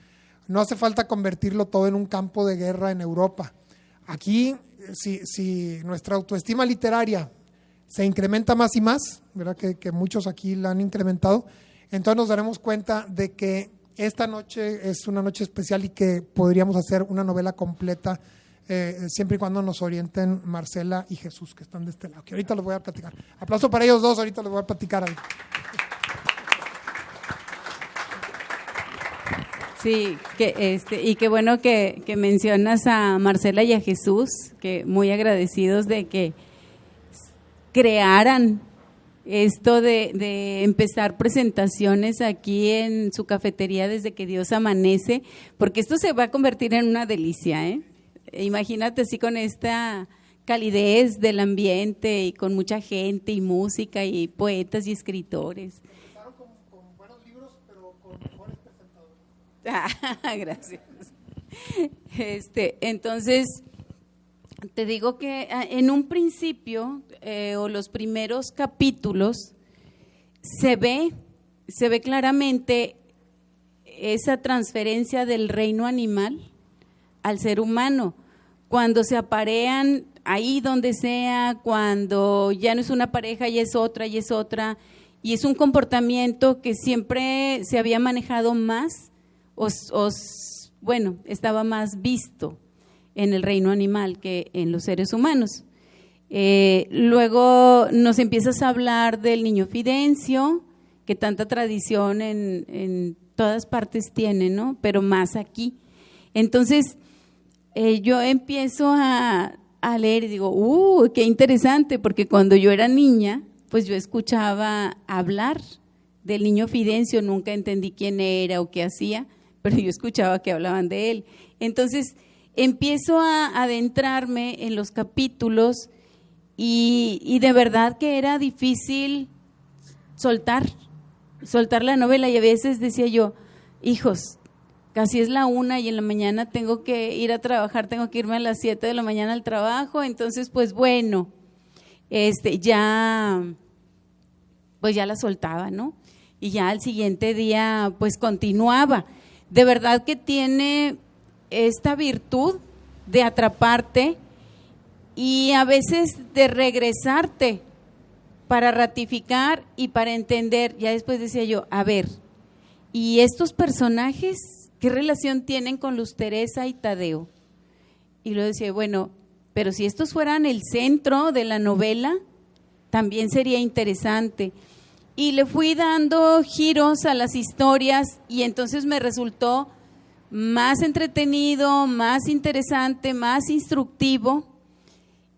No hace falta convertirlo todo en un campo de guerra en Europa. Aquí, si nuestra autoestima literaria se incrementa más y más, ¿verdad? Que muchos aquí la han incrementado, entonces nos daremos cuenta de que esta noche es una noche especial y que podríamos hacer una novela completa, siempre y cuando nos orienten Marcela y Jesús, que están de este lado, que ahorita les voy a platicar. Aplauso para ellos dos, ahorita les voy a platicar algo. Sí, y qué bueno que mencionas a Marcela y a Jesús, que muy agradecidos de que crearan esto de empezar presentaciones aquí en su cafetería desde que Dios amanece, porque esto se va a convertir en una delicia, ¿eh? Imagínate así con esta calidez del ambiente y con mucha gente y música y poetas y escritores. Empezaron con buenos libros, pero con mejores presentadores. Gracias. Entonces, te digo que en un principio o los primeros capítulos se ve claramente esa transferencia del reino animal al ser humano, cuando se aparean ahí donde sea, cuando ya no es una pareja, ya es otra, y es un comportamiento que siempre se había manejado más, estaba más visto en el reino animal que en los seres humanos. Luego nos empiezas a hablar del niño Fidencio, que tanta tradición en todas partes tiene, ¿no? Pero más aquí. Entonces, yo empiezo a leer y digo, qué interesante, porque cuando yo era niña, pues yo escuchaba hablar del niño Fidencio, nunca entendí quién era o qué hacía, pero yo escuchaba que hablaban de él. Entonces, empiezo a adentrarme en los capítulos y de verdad que era difícil soltar la novela, y a veces decía yo, hijos, casi es la 1 y en la mañana tengo que ir a trabajar, tengo que irme a las 7 de la mañana al trabajo, entonces pues bueno, ya la soltaba, ¿no? Y ya al siguiente día pues continuaba. De verdad que tiene esta virtud de atraparte y a veces de regresarte para ratificar y para entender. Ya después decía yo, a ver, ¿y estos personajes qué relación tienen con Luz Teresa y Tadeo? Y luego decía, bueno, pero si estos fueran el centro de la novela, también sería interesante. Y le fui dando giros a las historias y entonces me resultó más entretenido, más interesante, más instructivo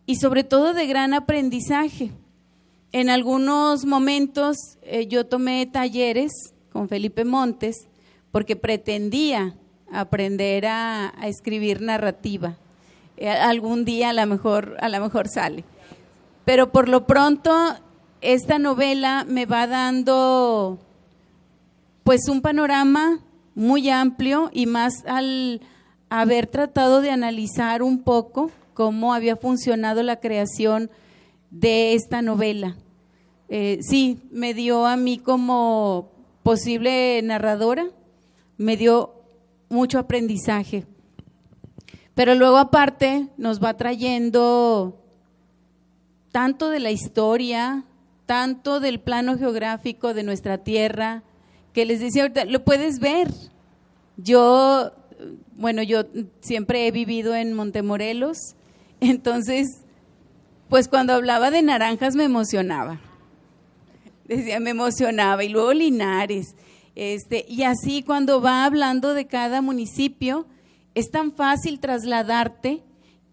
y sobre todo de gran aprendizaje. En algunos momentos yo tomé talleres con Felipe Montes porque pretendía aprender a escribir narrativa. Algún día a lo mejor sale. Pero por lo pronto esta novela me va dando pues un panorama muy amplio y más al haber tratado de analizar un poco cómo había funcionado la creación de esta novela. Sí, me dio a mí como posible narradora, me dio mucho aprendizaje. Pero luego aparte nos va trayendo tanto de la historia, tanto del plano geográfico de nuestra tierra, que les decía ahorita, lo puedes ver. Yo siempre he vivido en Montemorelos, entonces, pues cuando hablaba de Naranjas me emocionaba. Me emocionaba, y luego Linares, y así cuando va hablando de cada municipio, es tan fácil trasladarte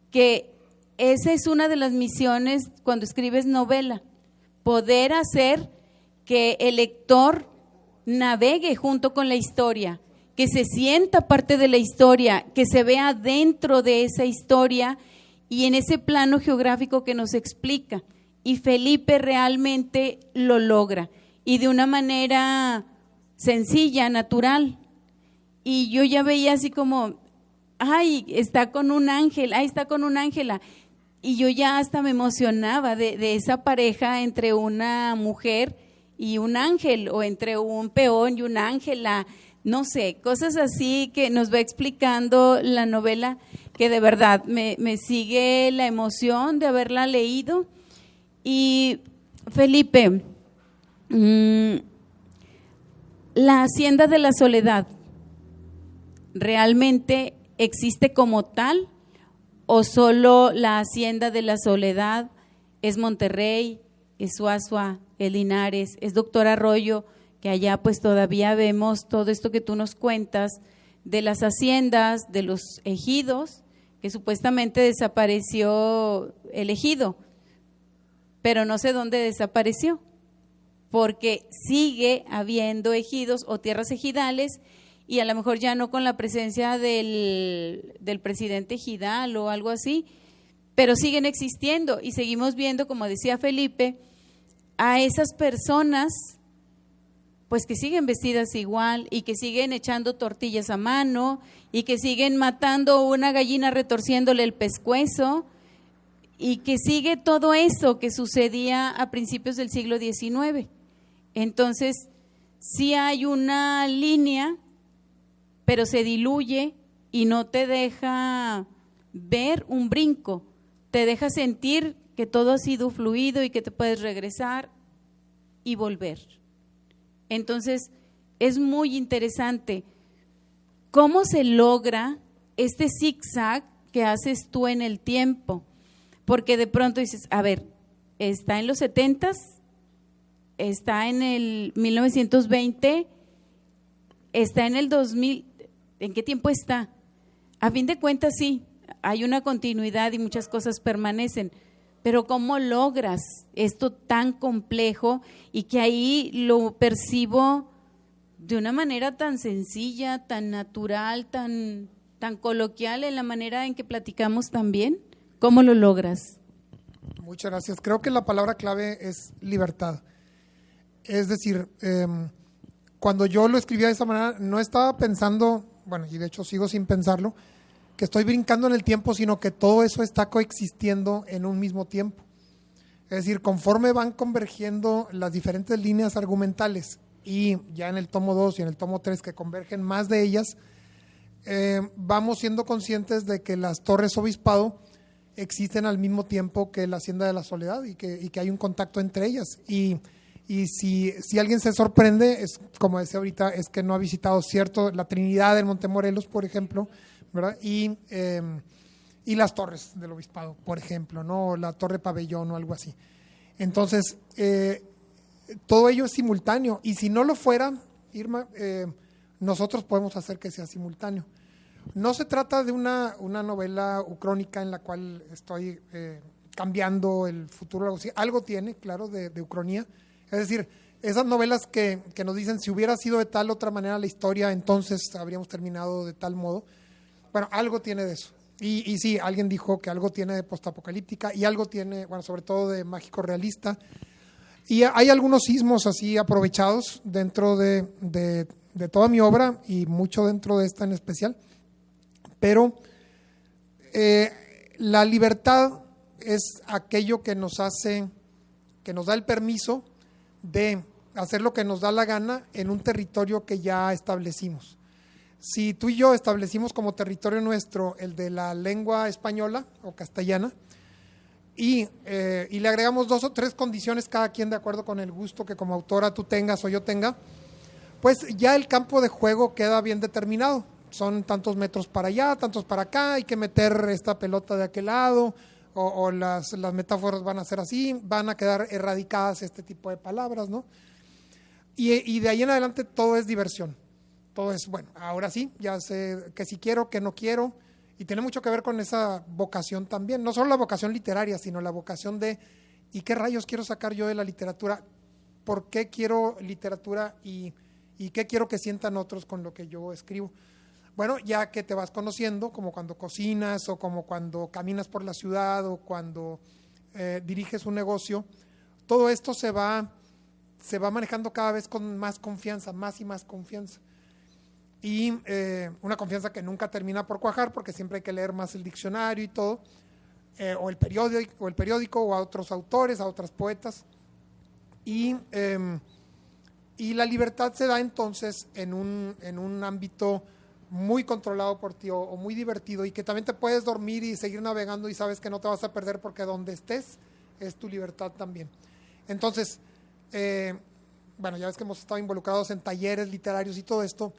que esa es una de las misiones cuando escribes novela, poder hacer que el lector navegue junto con la historia, que se sienta parte de la historia, que se vea dentro de esa historia y en ese plano geográfico que nos explica. Y Felipe realmente lo logra y de una manera sencilla, natural. Y yo ya veía así como, ay, está con un ángel, ay, está con una ángela. Y yo ya hasta me emocionaba de esa pareja entre una mujer y un ángel, o entre un peón y una ángela, no sé, cosas así que nos va explicando la novela, que de verdad me sigue la emoción de haberla leído. Y Felipe, la Hacienda de la Soledad, ¿realmente existe como tal o solo la Hacienda de la Soledad es Monterrey, es Suazua, es Linares, es Doctor Arroyo, que allá pues todavía vemos todo esto que tú nos cuentas de las haciendas, de los ejidos, que supuestamente desapareció el ejido, pero no sé dónde desapareció, porque sigue habiendo ejidos o tierras ejidales y a lo mejor ya no con la presencia del presidente ejidal o algo así, pero siguen existiendo y seguimos viendo, como decía Felipe, a esas personas pues que siguen vestidas igual y que siguen echando tortillas a mano y que siguen matando una gallina retorciéndole el pescuezo y que sigue todo eso que sucedía a principios del siglo XIX. Entonces, sí hay una línea, pero se diluye y no te deja ver un brinco, te deja sentir que todo ha sido fluido y que te puedes regresar y volver. Entonces, es muy interesante cómo se logra este zigzag que haces tú en el tiempo, porque de pronto dices, a ver, está en los 70s, está en el 1920, está en el 2000, ¿en qué tiempo está? A fin de cuentas sí, hay una continuidad y muchas cosas permanecen, pero ¿cómo logras esto tan complejo y que ahí lo percibo de una manera tan sencilla, tan natural, tan coloquial en la manera en que platicamos también? ¿Cómo lo logras? Muchas gracias. Creo que la palabra clave es libertad. Es decir, cuando yo lo escribía de esa manera, no estaba pensando, bueno, y de hecho sigo sin pensarlo, que estoy brincando en el tiempo, sino que todo eso está coexistiendo en un mismo tiempo. Es decir, conforme van convergiendo las diferentes líneas argumentales y ya en el tomo 2 y en el tomo 3 que convergen más de ellas, vamos siendo conscientes de que las Torres Obispado existen al mismo tiempo que la Hacienda de la Soledad y que hay un contacto entre ellas. Y si alguien se sorprende, es como decía ahorita, es que no ha visitado la Trinidad en Montemorelos, por ejemplo, ¿verdad? Y las torres del Obispado, por ejemplo, ¿no? La Torre Pabellón o algo así. Entonces, todo ello es simultáneo. Y si no lo fuera, Irma, nosotros podemos hacer que sea simultáneo. No se trata de una novela ucrónica en la cual estoy cambiando el futuro. Algo tiene, claro, de ucronía. Es decir, esas novelas que nos dicen si hubiera sido de tal otra manera la historia, entonces habríamos terminado de tal modo. Bueno, algo tiene de eso. Y sí, alguien dijo que algo tiene de postapocalíptica y algo tiene, bueno, sobre todo de mágico realista. Y hay algunos sismos así aprovechados dentro de toda mi obra y mucho dentro de esta en especial. Pero la libertad es aquello que nos hace, que nos da el permiso de hacer lo que nos da la gana en un territorio que ya establecimos. Si tú y yo establecimos como territorio nuestro el de la lengua española o castellana y le agregamos 2 o 3 condiciones cada quien de acuerdo con el gusto que como autora tú tengas o yo tenga, pues ya el campo de juego queda bien determinado. Son tantos metros para allá, tantos para acá, hay que meter esta pelota de aquel lado, o las metáforas van a ser así, van a quedar erradicadas este tipo de palabras, ¿no? Y de ahí en adelante todo es diversión. Todo es, bueno, ahora sí, ya sé que si quiero, que no quiero, y tiene mucho que ver con esa vocación también, no solo la vocación literaria, sino la vocación de, ¿y qué rayos quiero sacar yo de la literatura? ¿Por qué quiero literatura y qué quiero que sientan otros con lo que yo escribo? Bueno, ya que te vas conociendo, como cuando cocinas o como cuando caminas por la ciudad o cuando diriges un negocio, todo esto se va manejando cada vez con más confianza, más y más confianza. Y una confianza que nunca termina por cuajar porque siempre hay que leer más el diccionario y todo, o el periódico o a otros autores, a otras poetas. Y la libertad se da entonces en un ámbito muy controlado por ti o muy divertido y que también te puedes dormir y seguir navegando y sabes que no te vas a perder porque donde estés es tu libertad también. Entonces, bueno, ya ves que hemos estado involucrados en talleres literarios y todo esto,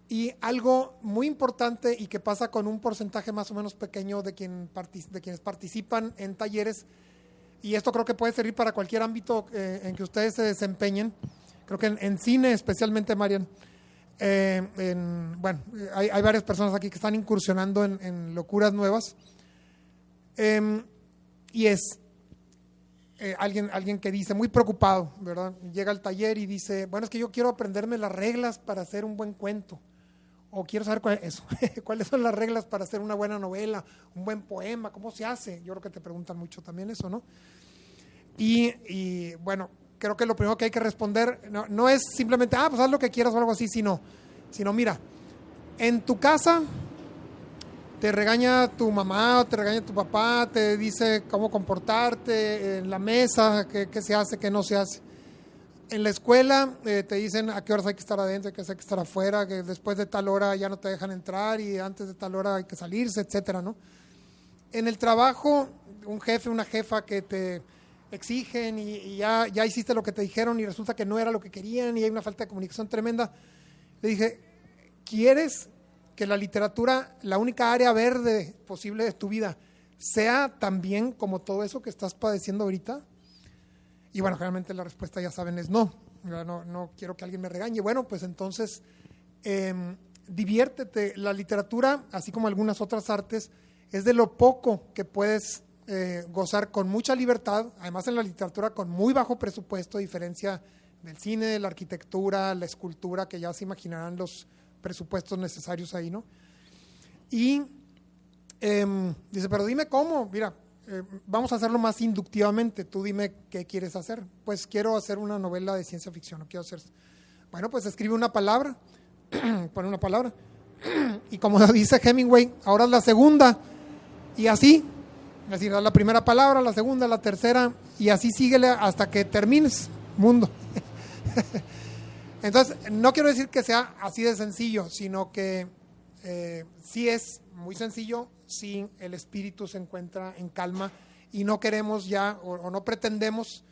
y algo muy importante y que pasa con un porcentaje más o menos pequeño de quienes participan en talleres, y esto creo que puede servir para cualquier ámbito en que ustedes se desempeñen, creo que en cine especialmente, Marian, bueno, hay varias personas aquí que están incursionando en locuras nuevas, y es alguien que dice, muy preocupado, ¿verdad? Llega al taller y dice, bueno, es que yo quiero aprenderme las reglas para hacer un buen cuento, o quiero saber cuáles son las reglas para hacer una buena novela, un buen poema, cómo se hace. Yo creo que te preguntan mucho también eso, ¿no? Y bueno, creo que lo primero que hay que responder no es simplemente, pues haz lo que quieras o algo así, sino mira, en tu casa te regaña tu mamá, te regaña tu papá, te dice cómo comportarte en la mesa, qué se hace, qué no se hace. En la escuela te dicen a qué horas hay que estar adentro, a qué horas hay que estar afuera, que después de tal hora ya no te dejan entrar y antes de tal hora hay que salirse, etcétera, ¿no? En el trabajo, un jefe, una jefa que te exigen y ya hiciste lo que te dijeron y resulta que no era lo que querían y hay una falta de comunicación tremenda. Le dije, ¿quieres que la literatura, la única área verde posible de tu vida, sea también como todo eso que estás padeciendo ahorita? Y bueno, generalmente la respuesta, ya saben, es no. No quiero que alguien me regañe. Bueno, pues entonces diviértete. La literatura, así como algunas otras artes, es de lo poco que puedes gozar con mucha libertad, además en la literatura con muy bajo presupuesto, a diferencia del cine, de la arquitectura, la escultura, que ya se imaginarán los presupuestos necesarios ahí, ¿no? Y dice, pero dime cómo, mira, vamos a hacerlo más inductivamente, tú dime qué quieres hacer. Pues quiero hacer una novela de ciencia ficción, no quiero hacer, bueno, pues escribe una palabra, pone una palabra, y como dice Hemingway, ahora es la segunda, y así, es decir, la primera palabra, la segunda, la tercera, y así síguele hasta que termines, mundo. Entonces, no quiero decir que sea así de sencillo, sino que sí es muy sencillo, sí el espíritu se encuentra en calma y no queremos ya o no pretendemos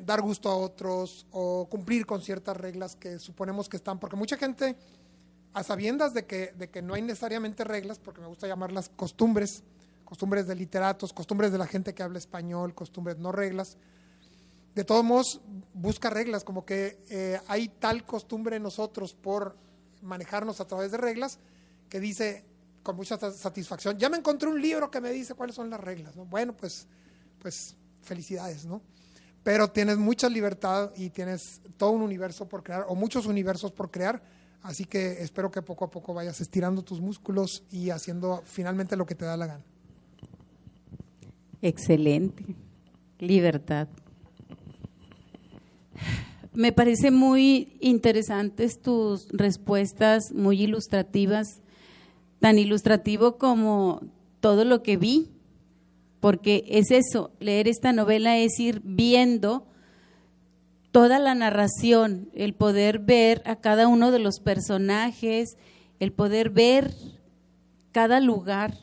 dar gusto a otros o cumplir con ciertas reglas que suponemos que están, porque mucha gente, a sabiendas de que no hay necesariamente reglas, porque me gusta llamarlas costumbres de literatos, costumbres de la gente que habla español, costumbres, no reglas, de todos modos busca reglas, como que hay tal costumbre en nosotros por manejarnos a través de reglas que dice con mucha satisfacción, ya me encontré un libro que me dice cuáles son las reglas, ¿no? Bueno, pues felicidades, ¿no? Pero tienes mucha libertad y tienes todo un universo por crear, o muchos universos por crear, así que espero que poco a poco vayas estirando tus músculos y haciendo finalmente lo que te da la gana. Excelente, libertad. Me parece muy interesantes tus respuestas, muy ilustrativas, tan ilustrativo como todo lo que vi, porque es eso, leer esta novela es ir viendo toda la narración, el poder ver a cada uno de los personajes, el poder ver cada lugar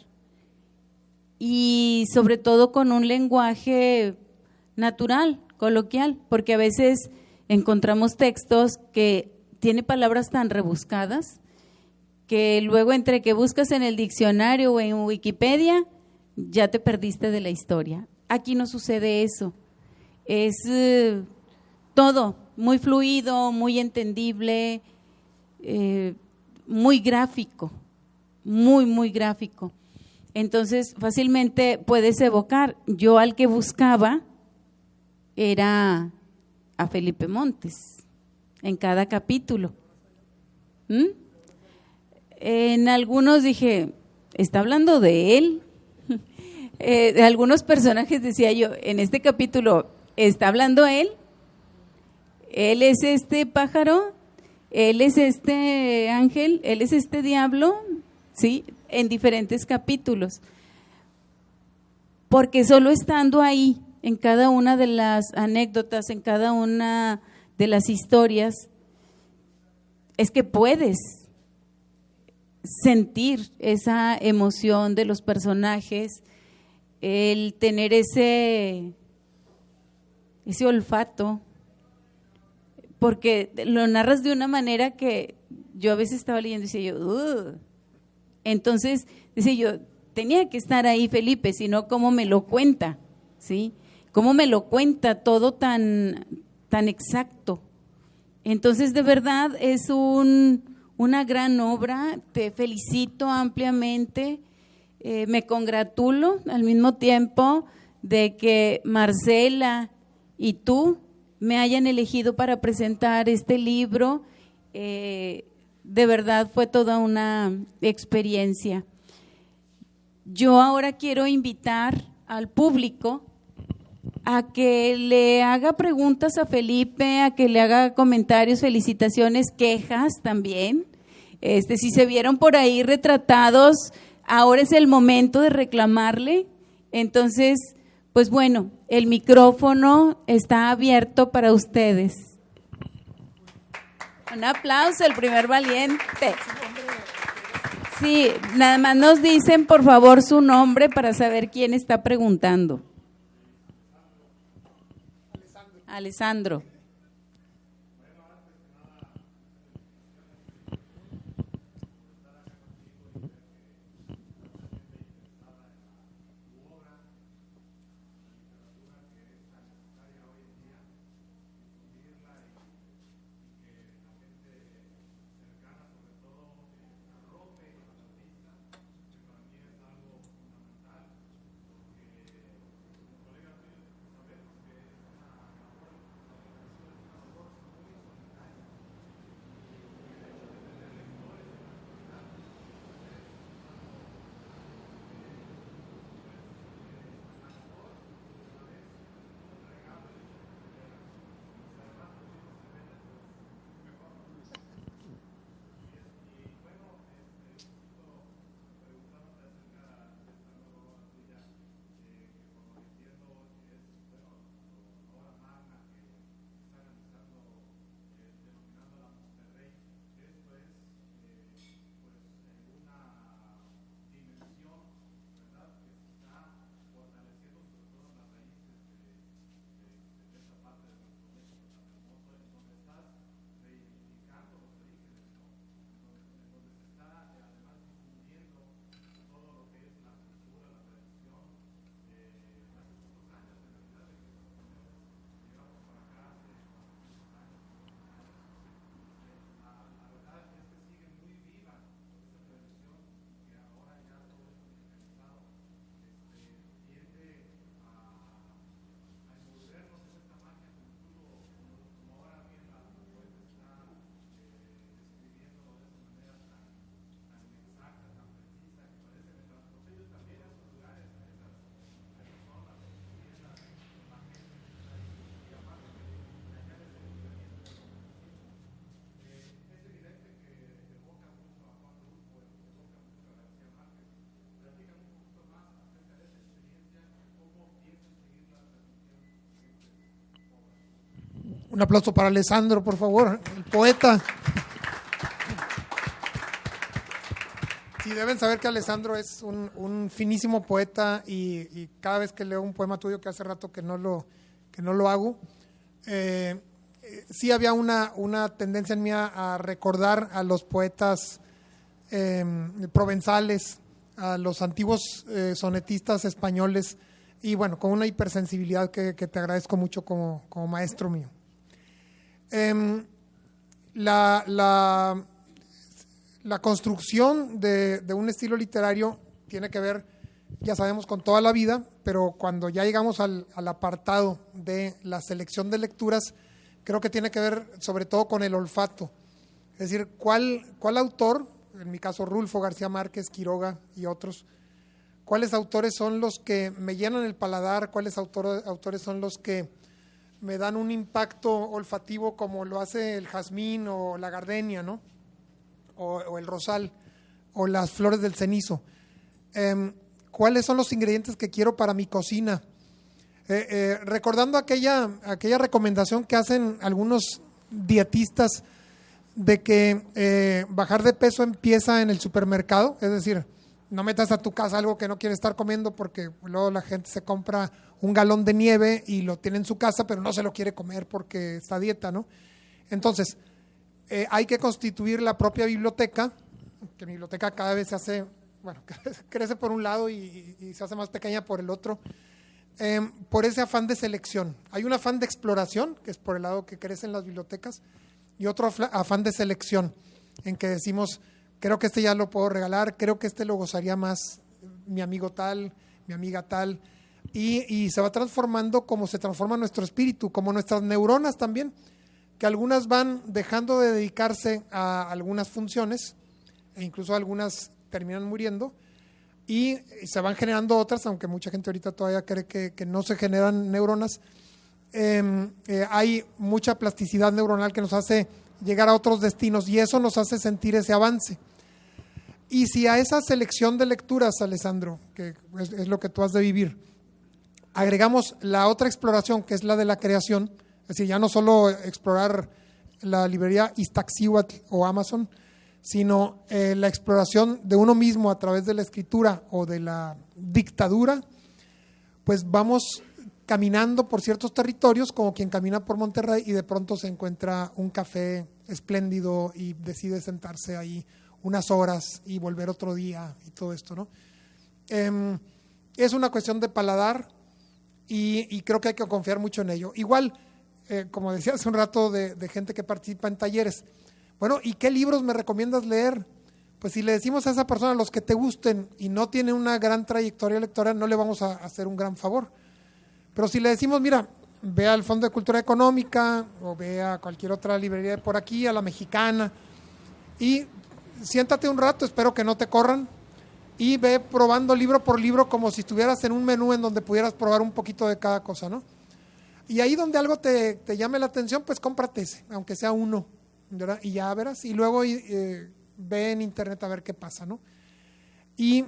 y sobre todo con un lenguaje natural, coloquial, porque a veces encontramos textos que tienen palabras tan rebuscadas que luego entre que buscas en el diccionario o en Wikipedia ya te perdiste de la historia. Aquí no sucede eso, es todo muy fluido, muy entendible, muy gráfico, muy gráfico. Entonces fácilmente puedes evocar. Yo al que buscaba era a Felipe Montes en cada capítulo. En algunos dije, ¿está hablando de él? De algunos personajes decía yo, en este capítulo, ¿está hablando él? ¿Él es este pájaro? ¿Él es este ángel? ¿Él es este diablo? ¿Sí? En diferentes capítulos. Porque solo estando ahí, en cada una de las anécdotas, en cada una de las historias, es que puedes sentir esa emoción de los personajes, el tener ese olfato, porque lo narras de una manera que yo a veces estaba leyendo y decía yo, "Ugh". Entonces, decía yo, tenía que estar ahí Felipe, sino cómo me lo cuenta, ¿sí? Cómo me lo cuenta todo tan exacto. Entonces, de verdad, es una gran obra, te felicito ampliamente, me congratulo al mismo tiempo de que Marcela y tú me hayan elegido para presentar este libro. De verdad fue toda una experiencia. Yo ahora quiero invitar al público a que le haga preguntas a Felipe, a que le haga comentarios, felicitaciones, quejas también. Si se vieron por ahí retratados, ahora es el momento de reclamarle. Entonces, pues bueno, el micrófono está abierto para ustedes. Un aplauso, el primer valiente. Sí, nada más nos dicen por favor su nombre para saber quién está preguntando. Alessandro. Un aplauso para Alessandro, por favor, el poeta. Sí, deben saber que Alessandro es un finísimo poeta y cada vez que leo un poema tuyo, que hace rato que no lo hago, sí había una tendencia en mí a recordar a los poetas provenzales, a los antiguos sonetistas españoles, y bueno, con una hipersensibilidad que te agradezco mucho como maestro mío. La construcción de un estilo literario tiene que ver, ya sabemos, con toda la vida, pero cuando ya llegamos al apartado de la selección de lecturas, creo que tiene que ver sobre todo con el olfato. Es decir, ¿cuál autor, en mi caso Rulfo García Márquez, Quiroga y otros, cuáles autores son los que me llenan el paladar, cuáles autores son los que me dan un impacto olfativo como lo hace el jazmín o la gardenia, ¿no? O el rosal, o las flores del cenizo. ¿Cuáles son los ingredientes que quiero para mi cocina? Recordando aquella recomendación que hacen algunos dietistas de que bajar de peso empieza en el supermercado, es decir, no metas a tu casa algo que no quieres estar comiendo porque luego la gente se compra un galón de nieve y lo tiene en su casa, pero no se lo quiere comer porque está a dieta, ¿no? Entonces, hay que constituir la propia biblioteca, que mi biblioteca cada vez se hace, bueno, crece por un lado y se hace más pequeña por el otro, por ese afán de selección. Hay un afán de exploración, que es por el lado que crecen las bibliotecas, y otro afán de selección, en que decimos, creo que este ya lo puedo regalar, creo que este lo gozaría más mi amigo tal, mi amiga tal, y se va transformando como se transforma nuestro espíritu, como nuestras neuronas también, que algunas van dejando de dedicarse a algunas funciones, e incluso algunas terminan muriendo, y se van generando otras, aunque mucha gente ahorita todavía cree que no se generan neuronas. Hay mucha plasticidad neuronal que nos hace llegar a otros destinos, y eso nos hace sentir ese avance. Y si a esa selección de lecturas, Alessandro, que es lo que tú has de vivir, agregamos la otra exploración, que es la de la creación, es decir, ya no solo explorar la librería Iztaccíhuatl o Amazon, sino la exploración de uno mismo a través de la escritura o de la dictadura, pues vamos caminando por ciertos territorios como quien camina por Monterrey y de pronto se encuentra un café espléndido y decide sentarse ahí unas horas y volver otro día y todo esto, ¿no? Es una cuestión de paladar y creo que hay que confiar mucho en ello. Igual, como decía hace un rato, de gente que participa en talleres. Bueno, ¿y qué libros me recomiendas leer? Pues si le decimos a esa persona los que te gusten y no tiene una gran trayectoria lectora, no le vamos a hacer un gran favor. Pero si le decimos, mira, ve al Fondo de Cultura Económica o ve a cualquier otra librería de por aquí, a la Mexicana, y siéntate un rato, espero que no te corran, y ve probando libro por libro como si estuvieras en un menú en donde pudieras probar un poquito de cada cosa, ¿no? Y ahí donde algo te llame la atención, pues cómprate ese, aunque sea uno, ¿verdad? Y ya verás, y luego ve en internet a ver qué pasa, ¿no? Y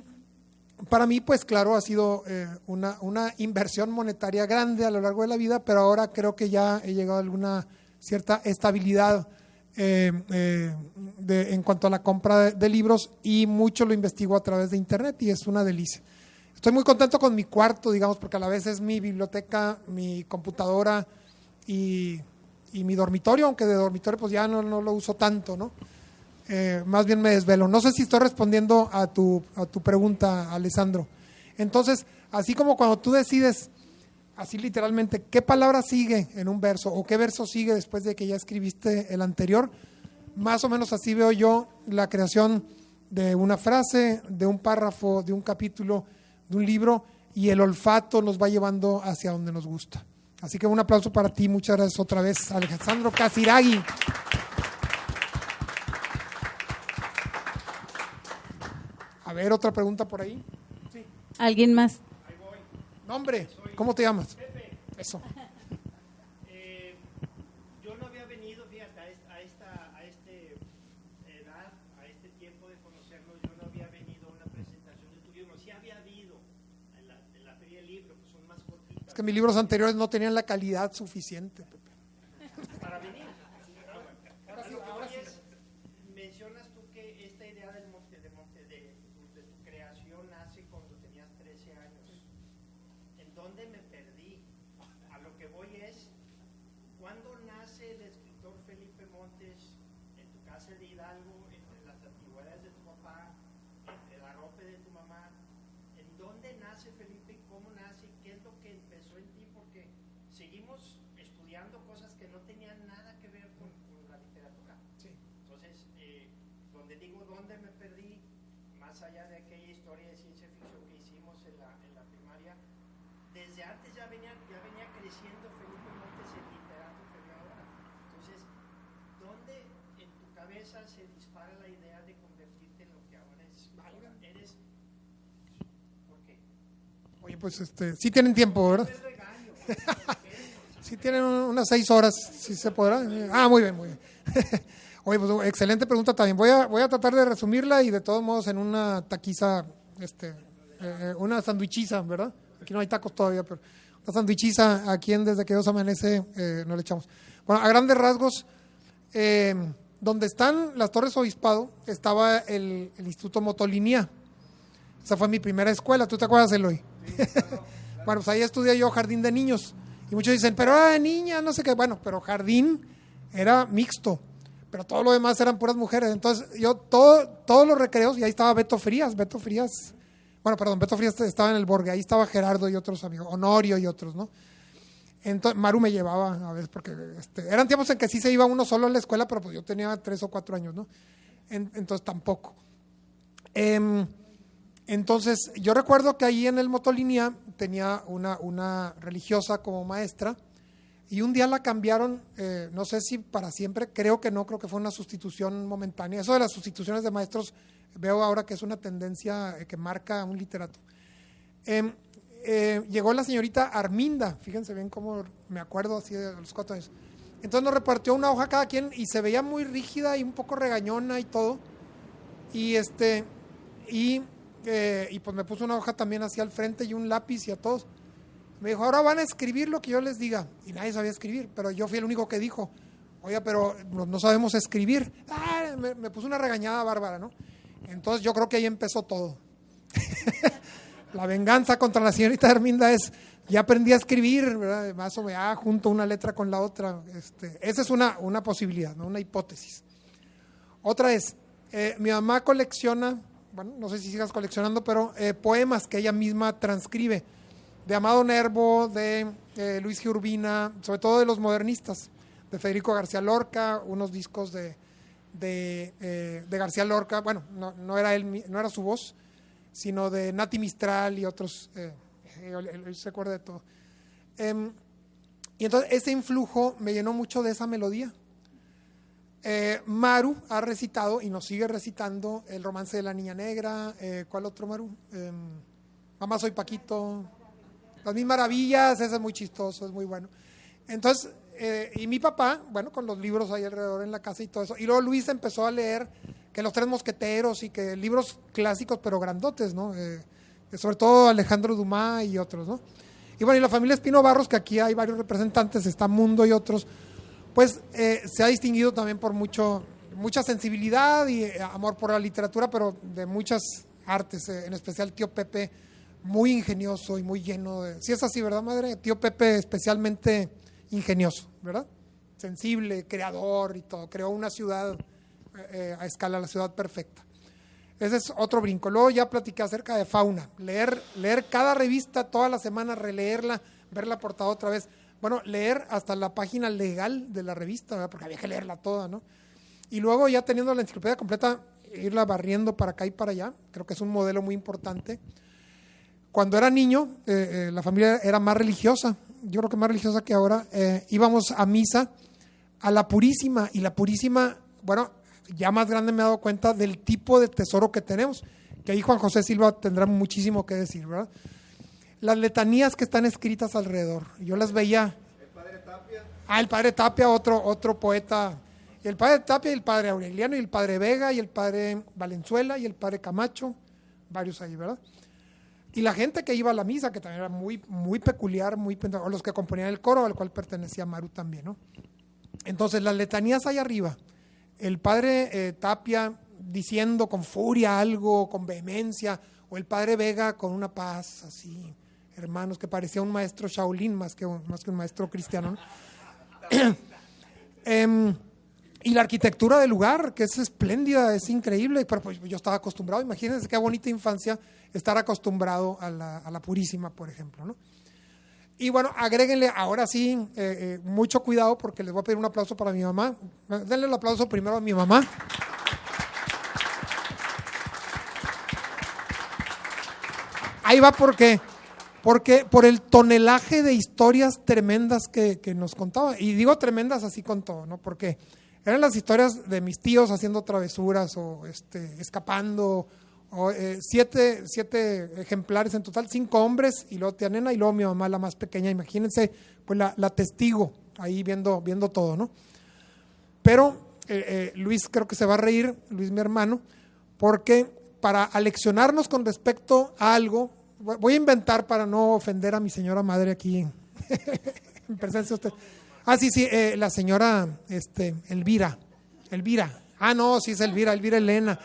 para mí, pues claro, ha sido una inversión monetaria grande a lo largo de la vida, pero ahora creo que ya he llegado a alguna cierta estabilidad en cuanto a la compra de libros, y mucho lo investigo a través de internet y es una delicia. Estoy muy contento con mi cuarto, digamos, porque a la vez es mi biblioteca, mi computadora y mi dormitorio, aunque de dormitorio pues ya no lo uso tanto, ¿no? Más bien me desvelo. No sé si estoy respondiendo a tu pregunta, Alessandro. Entonces, así como cuando tú decides, así literalmente, qué palabra sigue en un verso o qué verso sigue después de que ya escribiste el anterior, más o menos así veo yo la creación de una frase, de un párrafo, de un capítulo, de un libro, y el olfato nos va llevando hacia donde nos gusta. Así que un aplauso para ti. Muchas gracias otra vez, Alessandro Casiraghi. A ver, otra pregunta por ahí. Sí. ¿Alguien más? Ahí voy. Nombre, ¿cómo te llamas? Pepe. Eso. Yo no había venido, fíjate, a esta edad, a este tiempo de conocernos, yo no había venido a una presentación de tu libro. Sí había habido en la Feria del Libro, que son más cortitas. Es que mis libros anteriores no tenían la calidad suficiente, Pepe. ¿dónde me perdí? A lo que voy es, ¿cuándo nace el escritor Felipe Montes en tu casa de Hidalgo, entre las antigüedades de tu papá, entre la ropa de tu mamá? ¿En dónde nace Felipe? ¿Cómo nace? ¿Qué es lo que empezó en ti? Porque seguimos estudiando cosas que no tenían nada que ver con la literatura. Sí. Entonces, donde digo dónde me perdí, más allá de aquella historia de ciencia ficción que hicimos en la primaria, desde antes ya venía creciendo Felipe Montes, el literato que veo ahora. Entonces, ¿dónde en tu cabeza se dispara la idea de convertirte en lo que ahora eres? ¿Por qué? Oye, pues sí tienen tiempo, ¿verdad? Sí tienen unas 6 horas, si se podrá. Muy bien, muy bien. Oye, pues excelente pregunta también. Voy a tratar de resumirla y de todos modos en una taquiza, una sandwichiza, ¿verdad? Aquí no hay tacos todavía, pero una sandwichiza aquí en Desde que Dios Amanece no le echamos. Bueno, a grandes rasgos, donde están las Torres Obispado estaba el Instituto Motolinía. Esa fue mi primera escuela, ¿tú te acuerdas, Eloy? Sí, claro. Bueno, pues ahí estudié yo jardín de niños. Y muchos dicen, pero era de niñas, no sé qué. Bueno, pero jardín era mixto, pero todo lo demás eran puras mujeres. Entonces yo todos los recreos, y ahí estaba Beto Frías, Beto Frías estaba en el Borgue, ahí estaba Gerardo y otros amigos, Honorio y otros, ¿no? Entonces Maru me llevaba a veces, porque eran tiempos en que sí se iba uno solo a la escuela, pero pues yo tenía 3 o 4 años, ¿no? Entonces tampoco. Entonces yo recuerdo que ahí en el Motolinía tenía una religiosa como maestra, y un día la cambiaron, no sé si para siempre, creo que no, creo que fue una sustitución momentánea. Eso de las sustituciones de maestros veo ahora que es una tendencia que marca un literato. Llegó la señorita Arminda, fíjense bien cómo me acuerdo así de los 4 años. Entonces nos repartió una hoja cada quien y se veía muy rígida y un poco regañona y todo. Y pues me puso una hoja también hacia el frente y un lápiz y a todos. Me dijo, ahora van a escribir lo que yo les diga. Y nadie sabía escribir, pero yo fui el único que dijo, oiga, pero no sabemos escribir. Me puso una regañada bárbara, ¿no? Entonces yo creo que ahí empezó todo. La venganza contra la señorita Herminda es, ya aprendí a escribir, ¿verdad? Más o menos, junto una letra con la otra. Esa es una posibilidad, ¿no? Una hipótesis. Otra es, mi mamá colecciona, bueno, no sé si sigas coleccionando, pero poemas que ella misma transcribe, de Amado Nervo, de Luis G. Urbina, sobre todo de los modernistas, de Federico García Lorca, unos discos de García Lorca, bueno, no era él, no era su voz, sino de Nati Mistral y otros, él se acuerda de todo. Y entonces ese influjo me llenó mucho de esa melodía. Maru ha recitado y nos sigue recitando El romance de la niña negra. ¿Cuál otro, Maru? Mamá soy Paquito. Las Mil Maravillas, ese es muy chistoso, es muy bueno. Entonces, y mi papá, bueno, con los libros ahí alrededor en la casa y todo eso. Y luego Luis empezó a leer que Los Tres Mosqueteros y que libros clásicos pero grandotes, ¿no? Sobre todo Alejandro Dumas y otros, ¿no? Y bueno, y la familia Espino Barros, que aquí hay varios representantes, está Mundo y otros, pues se ha distinguido también por mucha sensibilidad y amor por la literatura, pero de muchas artes, en especial tío Pepe, muy ingenioso y muy lleno de... Sí es así, ¿verdad, madre? Tío Pepe especialmente ingenioso, ¿verdad? Sensible, creador y todo. Creó una ciudad a escala, la ciudad perfecta. Ese es otro brinco. Luego ya platiqué acerca de Fauna. Leer cada revista toda la semana, releerla, ver la portada otra vez. Bueno, leer hasta la página legal de la revista, ¿verdad? Porque había que leerla toda, ¿no? Y luego ya teniendo la enciclopedia completa, irla barriendo para acá y para allá. Creo que es un modelo muy importante. Cuando era niño, la familia era más religiosa, yo creo que más religiosa que ahora. Íbamos a misa a la Purísima, y la Purísima, bueno, ya más grande me he dado cuenta del tipo de tesoro que tenemos, que ahí Juan José Silva tendrá muchísimo que decir, ¿verdad? Las letanías que están escritas alrededor, yo las veía. El padre Tapia. El padre Tapia, otro poeta, y el padre Tapia y el padre Aureliano y el padre Vega y el padre Valenzuela y el padre Camacho, varios ahí, ¿verdad? Y la gente que iba a la misa, que también era muy, muy peculiar, o los que componían el coro, al cual pertenecía Maru también, ¿no? Entonces, las letanías ahí arriba, el padre Tapia diciendo con furia algo, con vehemencia, o el padre Vega con una paz así, hermanos, que parecía un maestro Shaolin más que un maestro cristiano, ¿no? Y la arquitectura del lugar, que es espléndida, es increíble, pero pues yo estaba acostumbrado, imagínense qué bonita infancia estar acostumbrado a la Purísima, por ejemplo, ¿no? Y bueno, agréguenle ahora sí mucho cuidado, porque les voy a pedir un aplauso para mi mamá. Denle el aplauso primero a mi mamá. Ahí va porque por el tonelaje de historias tremendas que nos contaba. Y digo tremendas así con todo, ¿no? Porque eran las historias de mis tíos haciendo travesuras o escapando, o 7 ejemplares en total, 5 hombres y luego tía Nena y luego mi mamá, la más pequeña. Imagínense, pues la testigo ahí viendo todo, ¿no? Pero Luis creo que se va a reír, Luis mi hermano, porque para aleccionarnos con respecto a algo, voy a inventar para no ofender a mi señora madre aquí en presencia de usted. Sí, la señora Elvira. No, sí es Elvira Elena.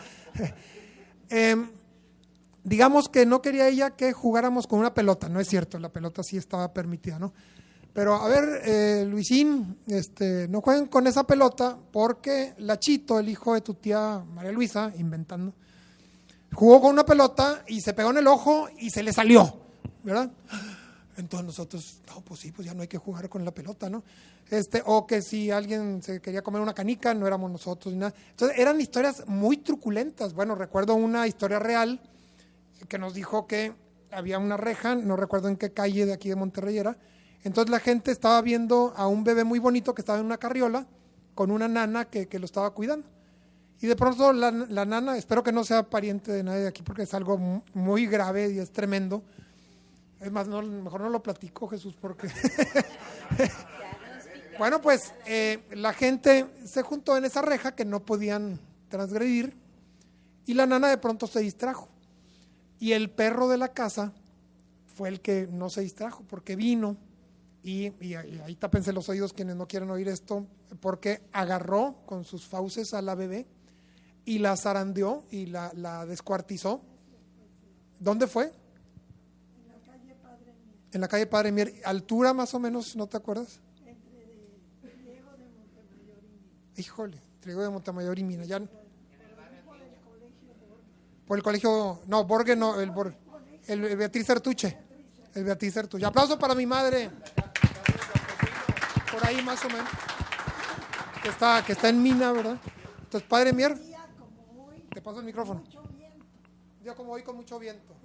Digamos que no quería ella que jugáramos con una pelota, no es cierto, la pelota sí estaba permitida, ¿no? Pero a ver, Luisín, no jueguen con esa pelota porque Lachito, el hijo de tu tía María Luisa, inventando, jugó con una pelota y se pegó en el ojo y se le salió, ¿verdad? Entonces nosotros, no, pues sí, pues ya no hay que jugar con la pelota, ¿no? O que si alguien se quería comer una canica, no éramos nosotros ni nada. Entonces eran historias muy truculentas. Bueno, recuerdo una historia real que nos dijo que había una reja, no recuerdo en qué calle de aquí de Monterrey era. Entonces la gente estaba viendo a un bebé muy bonito que estaba en una carriola con una nana que lo estaba cuidando. Y de pronto la nana, espero que no sea pariente de nadie de aquí porque es algo muy grave y es tremendo. Es más, mejor no lo platico, Jesús, porque... Bueno, pues la gente se juntó en esa reja que no podían transgredir y la nana de pronto se distrajo. Y el perro de la casa fue el que no se distrajo porque vino y ahí tápense los oídos quienes no quieren oír esto, porque agarró con sus fauces a la bebé y la zarandeó y la descuartizó. ¿Dónde fue? En la calle Padre Mier. ¿Altura más o menos, no te acuerdas? Entre Triego de Montemayor y Mina. Híjole, Triego de Montemayor y Mina. Ya... Por el colegio, no, Borges no, el Beatriz Certuche. El Beatriz Certuche. Aplauso para mi madre. Por ahí más o menos. Que está en Mina, ¿verdad? Entonces, Padre Mier. Te paso el micrófono. Un día como hoy con mucho viento.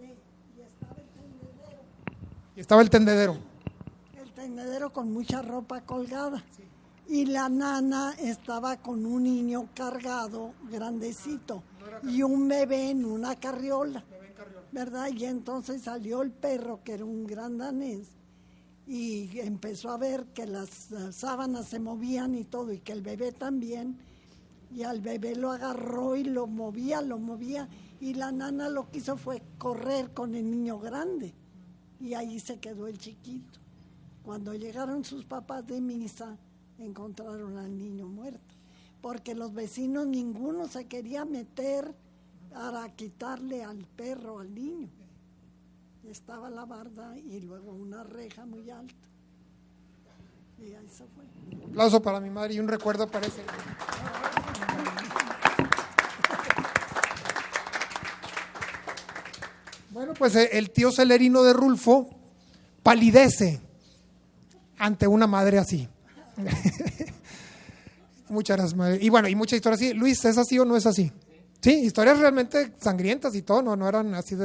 Y estaba el tendedero. El tendedero con mucha ropa colgada. Sí. Y la nana estaba con un niño cargado, grandecito, y un bebé en una carriola, ¿verdad? Y entonces salió el perro, que era un gran danés, y empezó a ver que las sábanas se movían y todo, y que el bebé también, y al bebé lo agarró y lo movía, y la nana lo que hizo fue correr con el niño grande. Y ahí se quedó el chiquito. Cuando llegaron sus papás de misa, encontraron al niño muerto, porque los vecinos ninguno se quería meter para quitarle al perro al niño. Estaba la barda y luego una reja muy alta. Y ahí se fue. Un aplauso para mi madre y un recuerdo para ese. Bueno, pues el tío Celerino de Rulfo palidece ante una madre así. Muchas gracias, madre. Y bueno, y mucha historia así. Luis, ¿es así o no es así? Sí, historias realmente sangrientas y todo, no eran así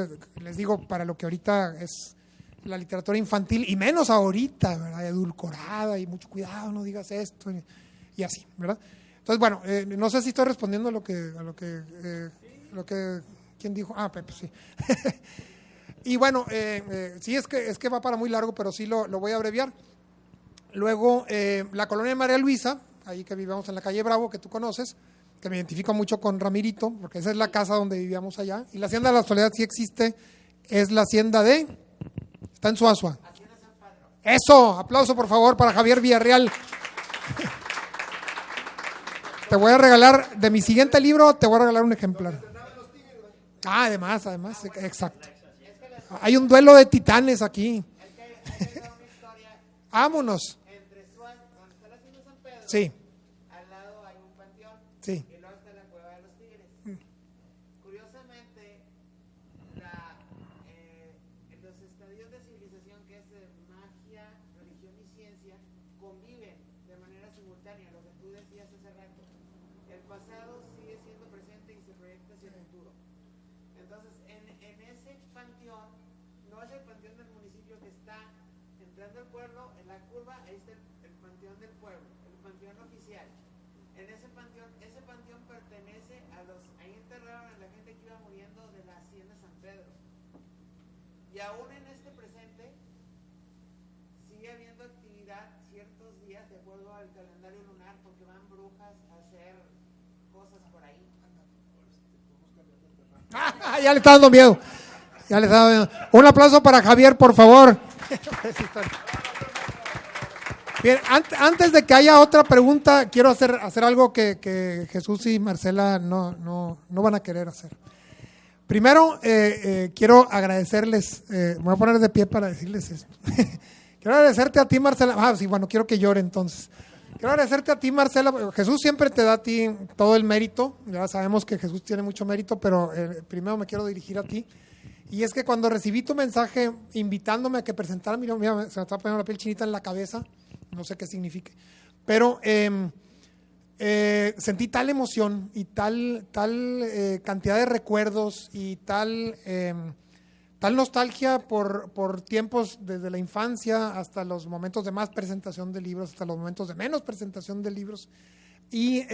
les digo, para lo que ahorita es la literatura infantil, y menos ahorita, ¿verdad? Edulcorada y mucho cuidado, no digas esto, y así, ¿verdad? Entonces, bueno, no sé si estoy respondiendo a lo que ¿quién dijo? Pepe, sí. Y bueno, sí, es que va para muy largo, pero sí lo voy a abreviar. Luego, la colonia de María Luisa, ahí que vivíamos en la calle Bravo, que tú conoces, que me identifico mucho con Ramirito, porque esa es la casa donde vivíamos allá. Y la Hacienda de la Soledad sí existe, es la hacienda está en Suazua. Eso, aplauso por favor para Javier Villarreal. Te voy a regalar, de mi siguiente libro, te voy a regalar un ejemplar. Además, exacto. Hay un duelo de titanes aquí. Vámonos. Entre Suárez, donde está la hacienda San Pedro, Sí, al lado hay un panteón sí. y luego está la cueva de los tigres. Curiosamente, los estadios de civilización, que es magia, religión y ciencia, conviven de manera simultánea, lo que tú decías hace rato. El pasado sigue siendo presente y se proyecta hacia el futuro. Entonces, en ese panteón, no es el panteón del municipio que está entrando al pueblo, en la curva, ahí está el panteón del pueblo, el panteón oficial. En ese panteón pertenece a los, ahí enterraron a la gente que iba muriendo de la hacienda San Pedro. Y aún en este presente, sigue habiendo actividad ciertos días de acuerdo al calendario lunar, porque van brujas a hacer cosas por ahí. Ya le está dando miedo. Ya le está dando miedo. Un aplauso para Javier, por favor. Bien, antes de que haya otra pregunta, quiero hacer algo que Jesús y Marcela no van a querer hacer. Primero, quiero agradecerles, me voy a poner de pie para decirles esto. Quiero agradecerte a ti, Marcela. Sí, bueno, quiero que llore entonces. Quiero agradecerte a ti, Marcela. Jesús siempre te da a ti todo el mérito. Ya sabemos que Jesús tiene mucho mérito, pero primero me quiero dirigir a ti. Y es que cuando recibí tu mensaje invitándome a que presentara, mira, se me está poniendo la piel chinita en la cabeza, no sé qué signifique, pero sentí tal emoción y tal cantidad de recuerdos y tal nostalgia por tiempos desde la infancia hasta los momentos de más presentación de libros, hasta los momentos de menos presentación de libros. Y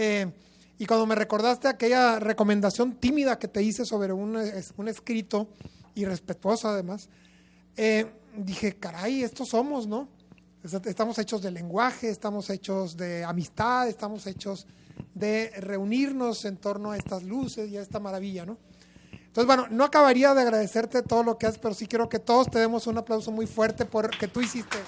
cuando me recordaste aquella recomendación tímida que te hice sobre un escrito, y respetuosa además, dije, caray, estos somos, ¿no? Estamos hechos de lenguaje, estamos hechos de amistad, estamos hechos de reunirnos en torno a estas luces y a esta maravilla, ¿no? Entonces, bueno, no acabaría de agradecerte todo lo que haces, pero sí quiero que todos te demos un aplauso muy fuerte por que tú hiciste.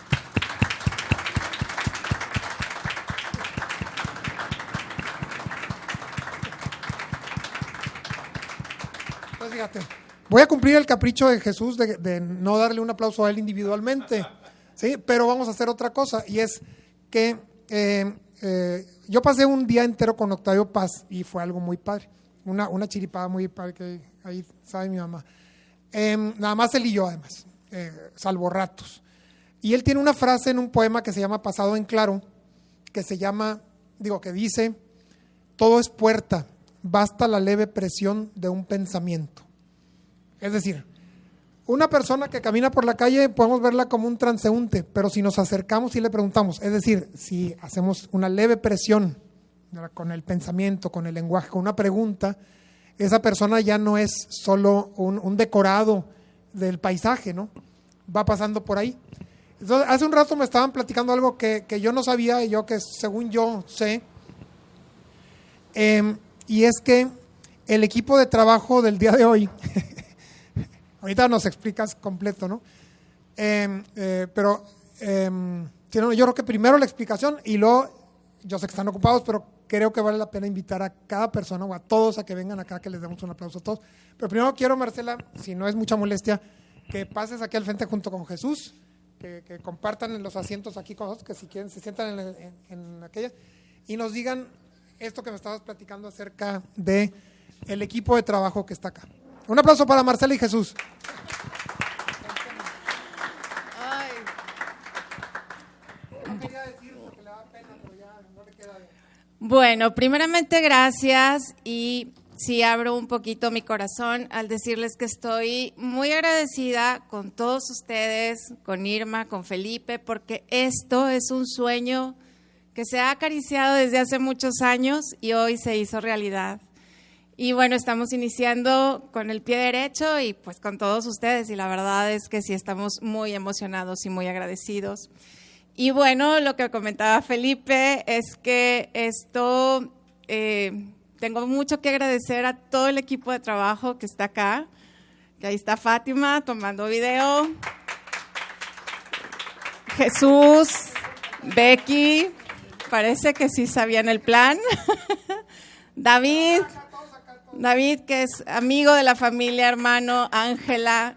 Entonces, fíjate, voy a cumplir el capricho de Jesús de no darle un aplauso a él individualmente, ¿sí? Pero vamos a hacer otra cosa, y es que yo pasé un día entero con Octavio Paz y fue algo muy padre, una chiripada muy padre que ahí sabe mi mamá. Nada más él y yo, además, salvo ratos. Y él tiene una frase en un poema que se llama Pasado en Claro, que dice, todo es puerta, basta la leve presión de un pensamiento. Es decir, una persona que camina por la calle podemos verla como un transeúnte, pero si nos acercamos y le preguntamos, es decir, si hacemos una leve presión con el pensamiento, con el lenguaje, con una pregunta, esa persona ya no es solo un decorado del paisaje, ¿no? Va pasando por ahí. Entonces, hace un rato me estaban platicando algo que yo no sabía y yo que según yo sé, y es que el equipo de trabajo del día de hoy, ahorita nos explicas completo, ¿no? Pero yo creo que primero la explicación y luego, yo sé que están ocupados, pero creo que vale la pena invitar a cada persona o a todos a que vengan acá, que les demos un aplauso a todos. Pero primero quiero, Marcela, si no es mucha molestia, que pases aquí al frente junto con Jesús, que compartan los asientos aquí con nosotros, que si quieren se sientan en aquella, y nos digan esto que me estabas platicando acerca de el equipo de trabajo que está acá. Un aplauso para Marcela y Jesús. No quería decir porque le da pena, pero ya no le queda bien. Bueno, primeramente gracias, y sí abro un poquito mi corazón al decirles que estoy muy agradecida con todos ustedes, con Irma, con Felipe, porque esto es un sueño que se ha acariciado desde hace muchos años y hoy se hizo realidad. Y bueno, estamos iniciando con el pie derecho y pues con todos ustedes, y la verdad es que sí estamos muy emocionados y muy agradecidos. Y bueno, lo que comentaba Felipe es que esto, tengo mucho que agradecer a todo el equipo de trabajo que está acá, que ahí está Fátima tomando video, Jesús, Becky, parece que sí sabían el plan, David, que es amigo de la familia, hermano, Ángela,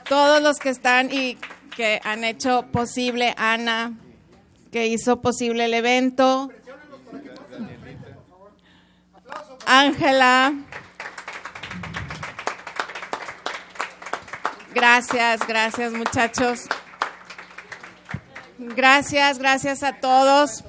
todos los que están, y que han hecho posible, Ana, que hizo posible el evento, Ángela. Gracias muchachos. Gracias a todos.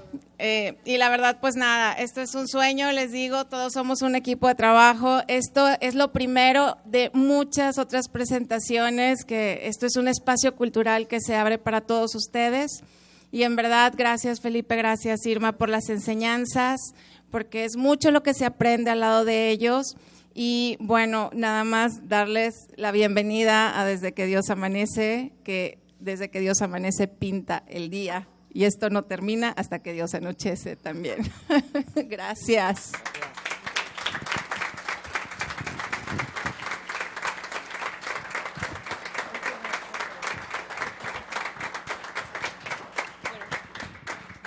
Y la verdad, pues nada, esto es un sueño, les digo, todos somos un equipo de trabajo. Esto es lo primero de muchas otras presentaciones, que esto es un espacio cultural que se abre para todos ustedes. Y en verdad, gracias Felipe, gracias Irma por las enseñanzas, porque es mucho lo que se aprende al lado de ellos. Y bueno, nada más darles la bienvenida a Desde que Dios amanece, que desde que Dios amanece pinta el día. Y esto no termina hasta que Dios anochece también. Gracias.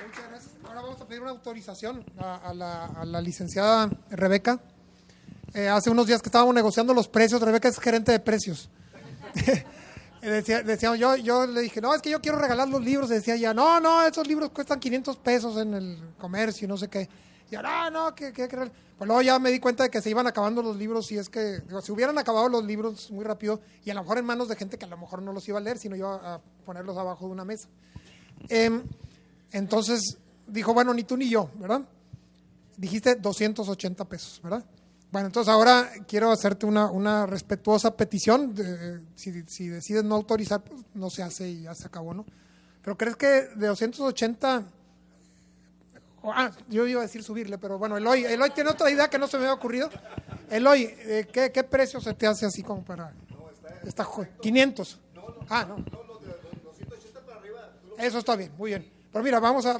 Muchas gracias. Ahora vamos a pedir una autorización a la licenciada Rebeca. Hace unos días que estábamos negociando los precios, Rebeca es gerente de precios. Decíamos, yo le dije, no, es que yo quiero regalar los libros. Y decía ella, no, esos libros cuestan 500 pesos en el comercio y no sé qué. Y yo, no, ¿qué? Pues luego ya me di cuenta de que se iban acabando los libros, y es que, digo, si hubieran acabado los libros muy rápido, y a lo mejor en manos de gente que a lo mejor no los iba a leer, sino iba a ponerlos abajo de una mesa. Entonces dijo, bueno, ni tú ni yo, ¿verdad? Dijiste 280 pesos, ¿verdad? Bueno, entonces ahora quiero hacerte una respetuosa petición. Si decides no autorizar, pues no se hace y ya se acabó, ¿no? Pero ¿crees que de 280? Yo iba a decir subirle, pero bueno, Eloy tiene otra idea que no se me había ocurrido. Eloy, ¿qué precio se te hace así como para? 500. No. Eso está bien, muy bien. Pero mira, vamos a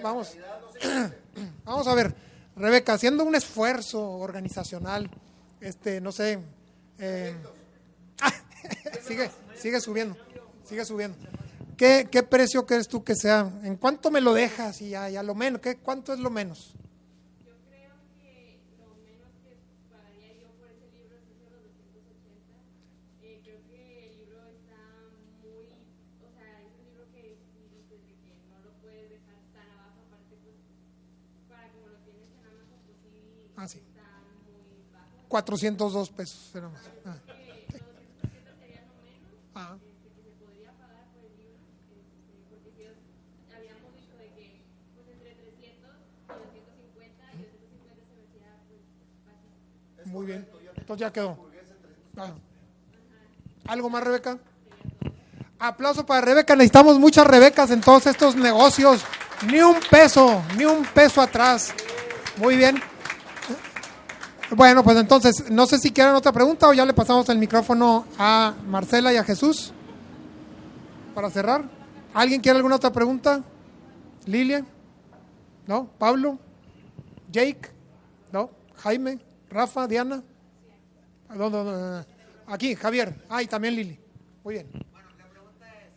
ver. Rebeca, haciendo un esfuerzo organizacional, no sé, sigue subiendo. ¿Qué precio crees tú que sea? ¿En cuánto me lo dejas? Y ya lo menos, ¿cuánto es lo menos? Yo creo que lo menos que pagaría yo por ese libro es los 280. Creo que el libro está muy, o sea, es un libro que si dices de que no lo puedes dejar tan abajo, aparte pues para como lo tienes en Amazon, pues sí, Sí. está muy bajo. 402 pesos. Creo que los 280 sería lo menos que se podría pagar por el libro, porque si habíamos dicho de que pues entre 300 y 250, y 250 se me hacía pues fácil. Muy bien, entonces ya quedó. ¿Algo más, Rebeca? Aplauso para Rebeca. Necesitamos muchas Rebecas en todos estos negocios. Ni un peso atrás. Muy bien. Bueno, pues entonces, no sé si quieren otra pregunta o ya le pasamos el micrófono a Marcela y a Jesús para cerrar. ¿Alguien quiere alguna otra pregunta? ¿Lilia? ¿No? ¿Pablo? ¿Jake? ¿No? ¿Jaime? ¿Rafa? ¿Diana? ¿Dónde? Aquí, Javier. Y también Lili. Muy bien. Bueno, la pregunta es,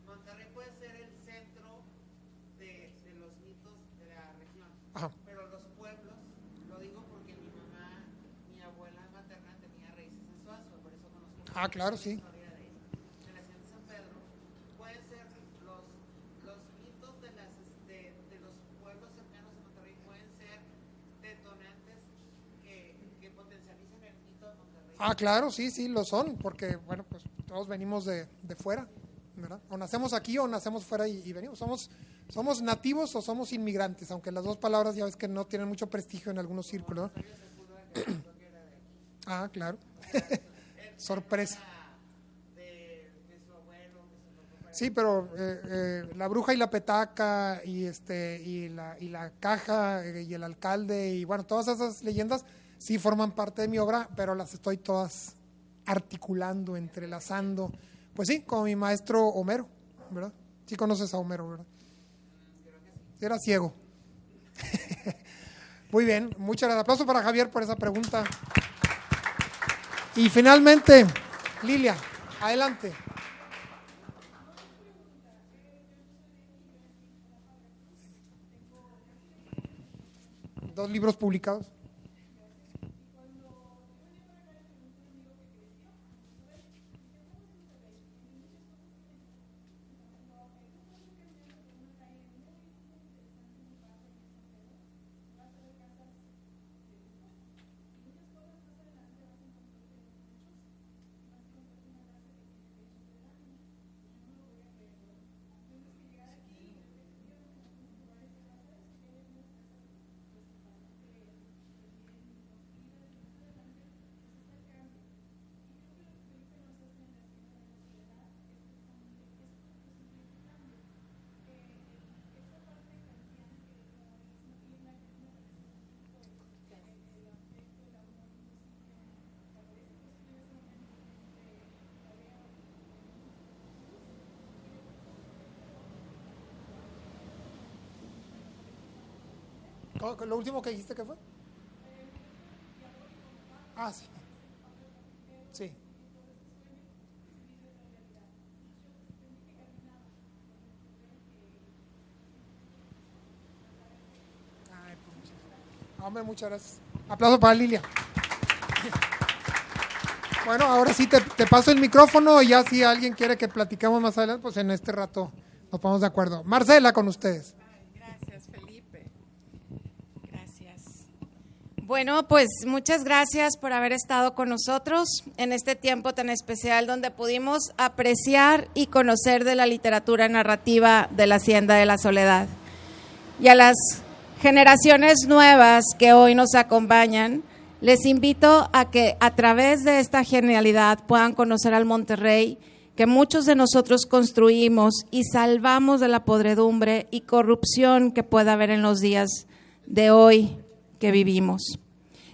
¿Monterrey puede ser el centro de los mitos de la región? Ajá. Pero los pueblos, lo digo porque mi abuela materna tenía raíces en Suazo, por eso conozco Claro, sí. la historia de la ciudad de San Pedro. ¿Pueden ser los mitos de los pueblos cercanos a Monterrey, pueden ser detonantes que potencialicen el mito de Monterrey? Claro, sí, lo son, porque, bueno, pues todos venimos de fuera, ¿verdad? O nacemos aquí o nacemos fuera y venimos. Somos nativos o somos inmigrantes, aunque las dos palabras ya ves que no tienen mucho prestigio en algunos círculos, ¿no? Claro. Sorpresa. Sí, pero la bruja y la petaca y la caja y el alcalde y bueno, todas esas leyendas sí forman parte de mi obra, pero las estoy todas articulando, entrelazando. Pues sí, como mi maestro Homero, ¿verdad? Sí conoces a Homero, ¿verdad? Sí, era ciego. Muy bien, muchas gracias. Aplauso para Javier por esa pregunta. Y finalmente, Lilia, adelante. Dos libros publicados. ¿Lo último que dijiste qué fue? Ah, sí. Sí. Ay, pues hombre, muchas gracias. Aplauso para Lilia. Bueno, ahora sí te paso el micrófono y ya si alguien quiere que platicamos más adelante, pues en este rato nos ponemos de acuerdo. Marcela, con ustedes. Gracias, Felipe. Gracias. Bueno, pues muchas gracias por haber estado con nosotros en este tiempo tan especial donde pudimos apreciar y conocer de la literatura narrativa de la Hacienda de la Soledad. Y a las generaciones nuevas que hoy nos acompañan, les invito a que a través de esta genialidad puedan conocer al Monterrey que muchos de nosotros construimos y salvamos de la podredumbre y corrupción que pueda haber en los días de hoy que vivimos.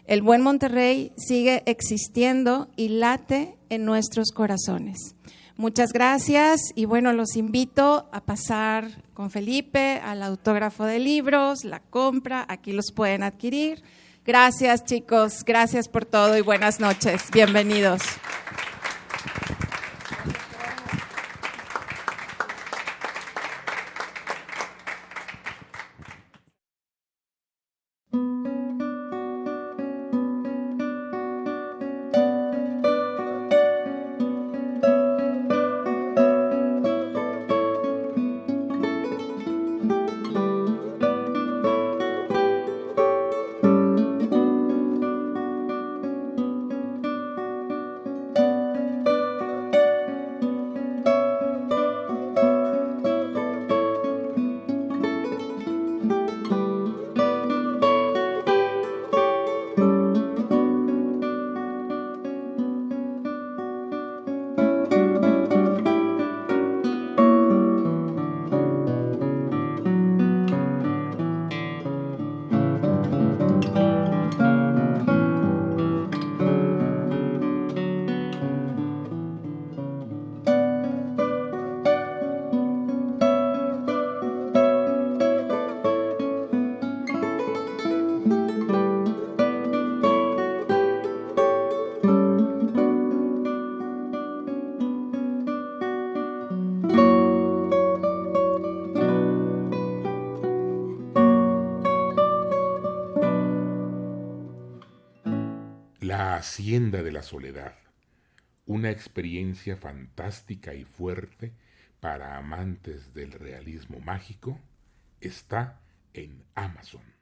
El buen Monterrey sigue existiendo y late en nuestros corazones. Muchas gracias y bueno, los invito a pasar con Felipe al autógrafo de libros, la compra, aquí los pueden adquirir. Gracias, chicos, gracias por todo y buenas noches. Bienvenidos. La Hacienda de la Soledad, una experiencia fantástica y fuerte para amantes del realismo mágico, está en Amazon.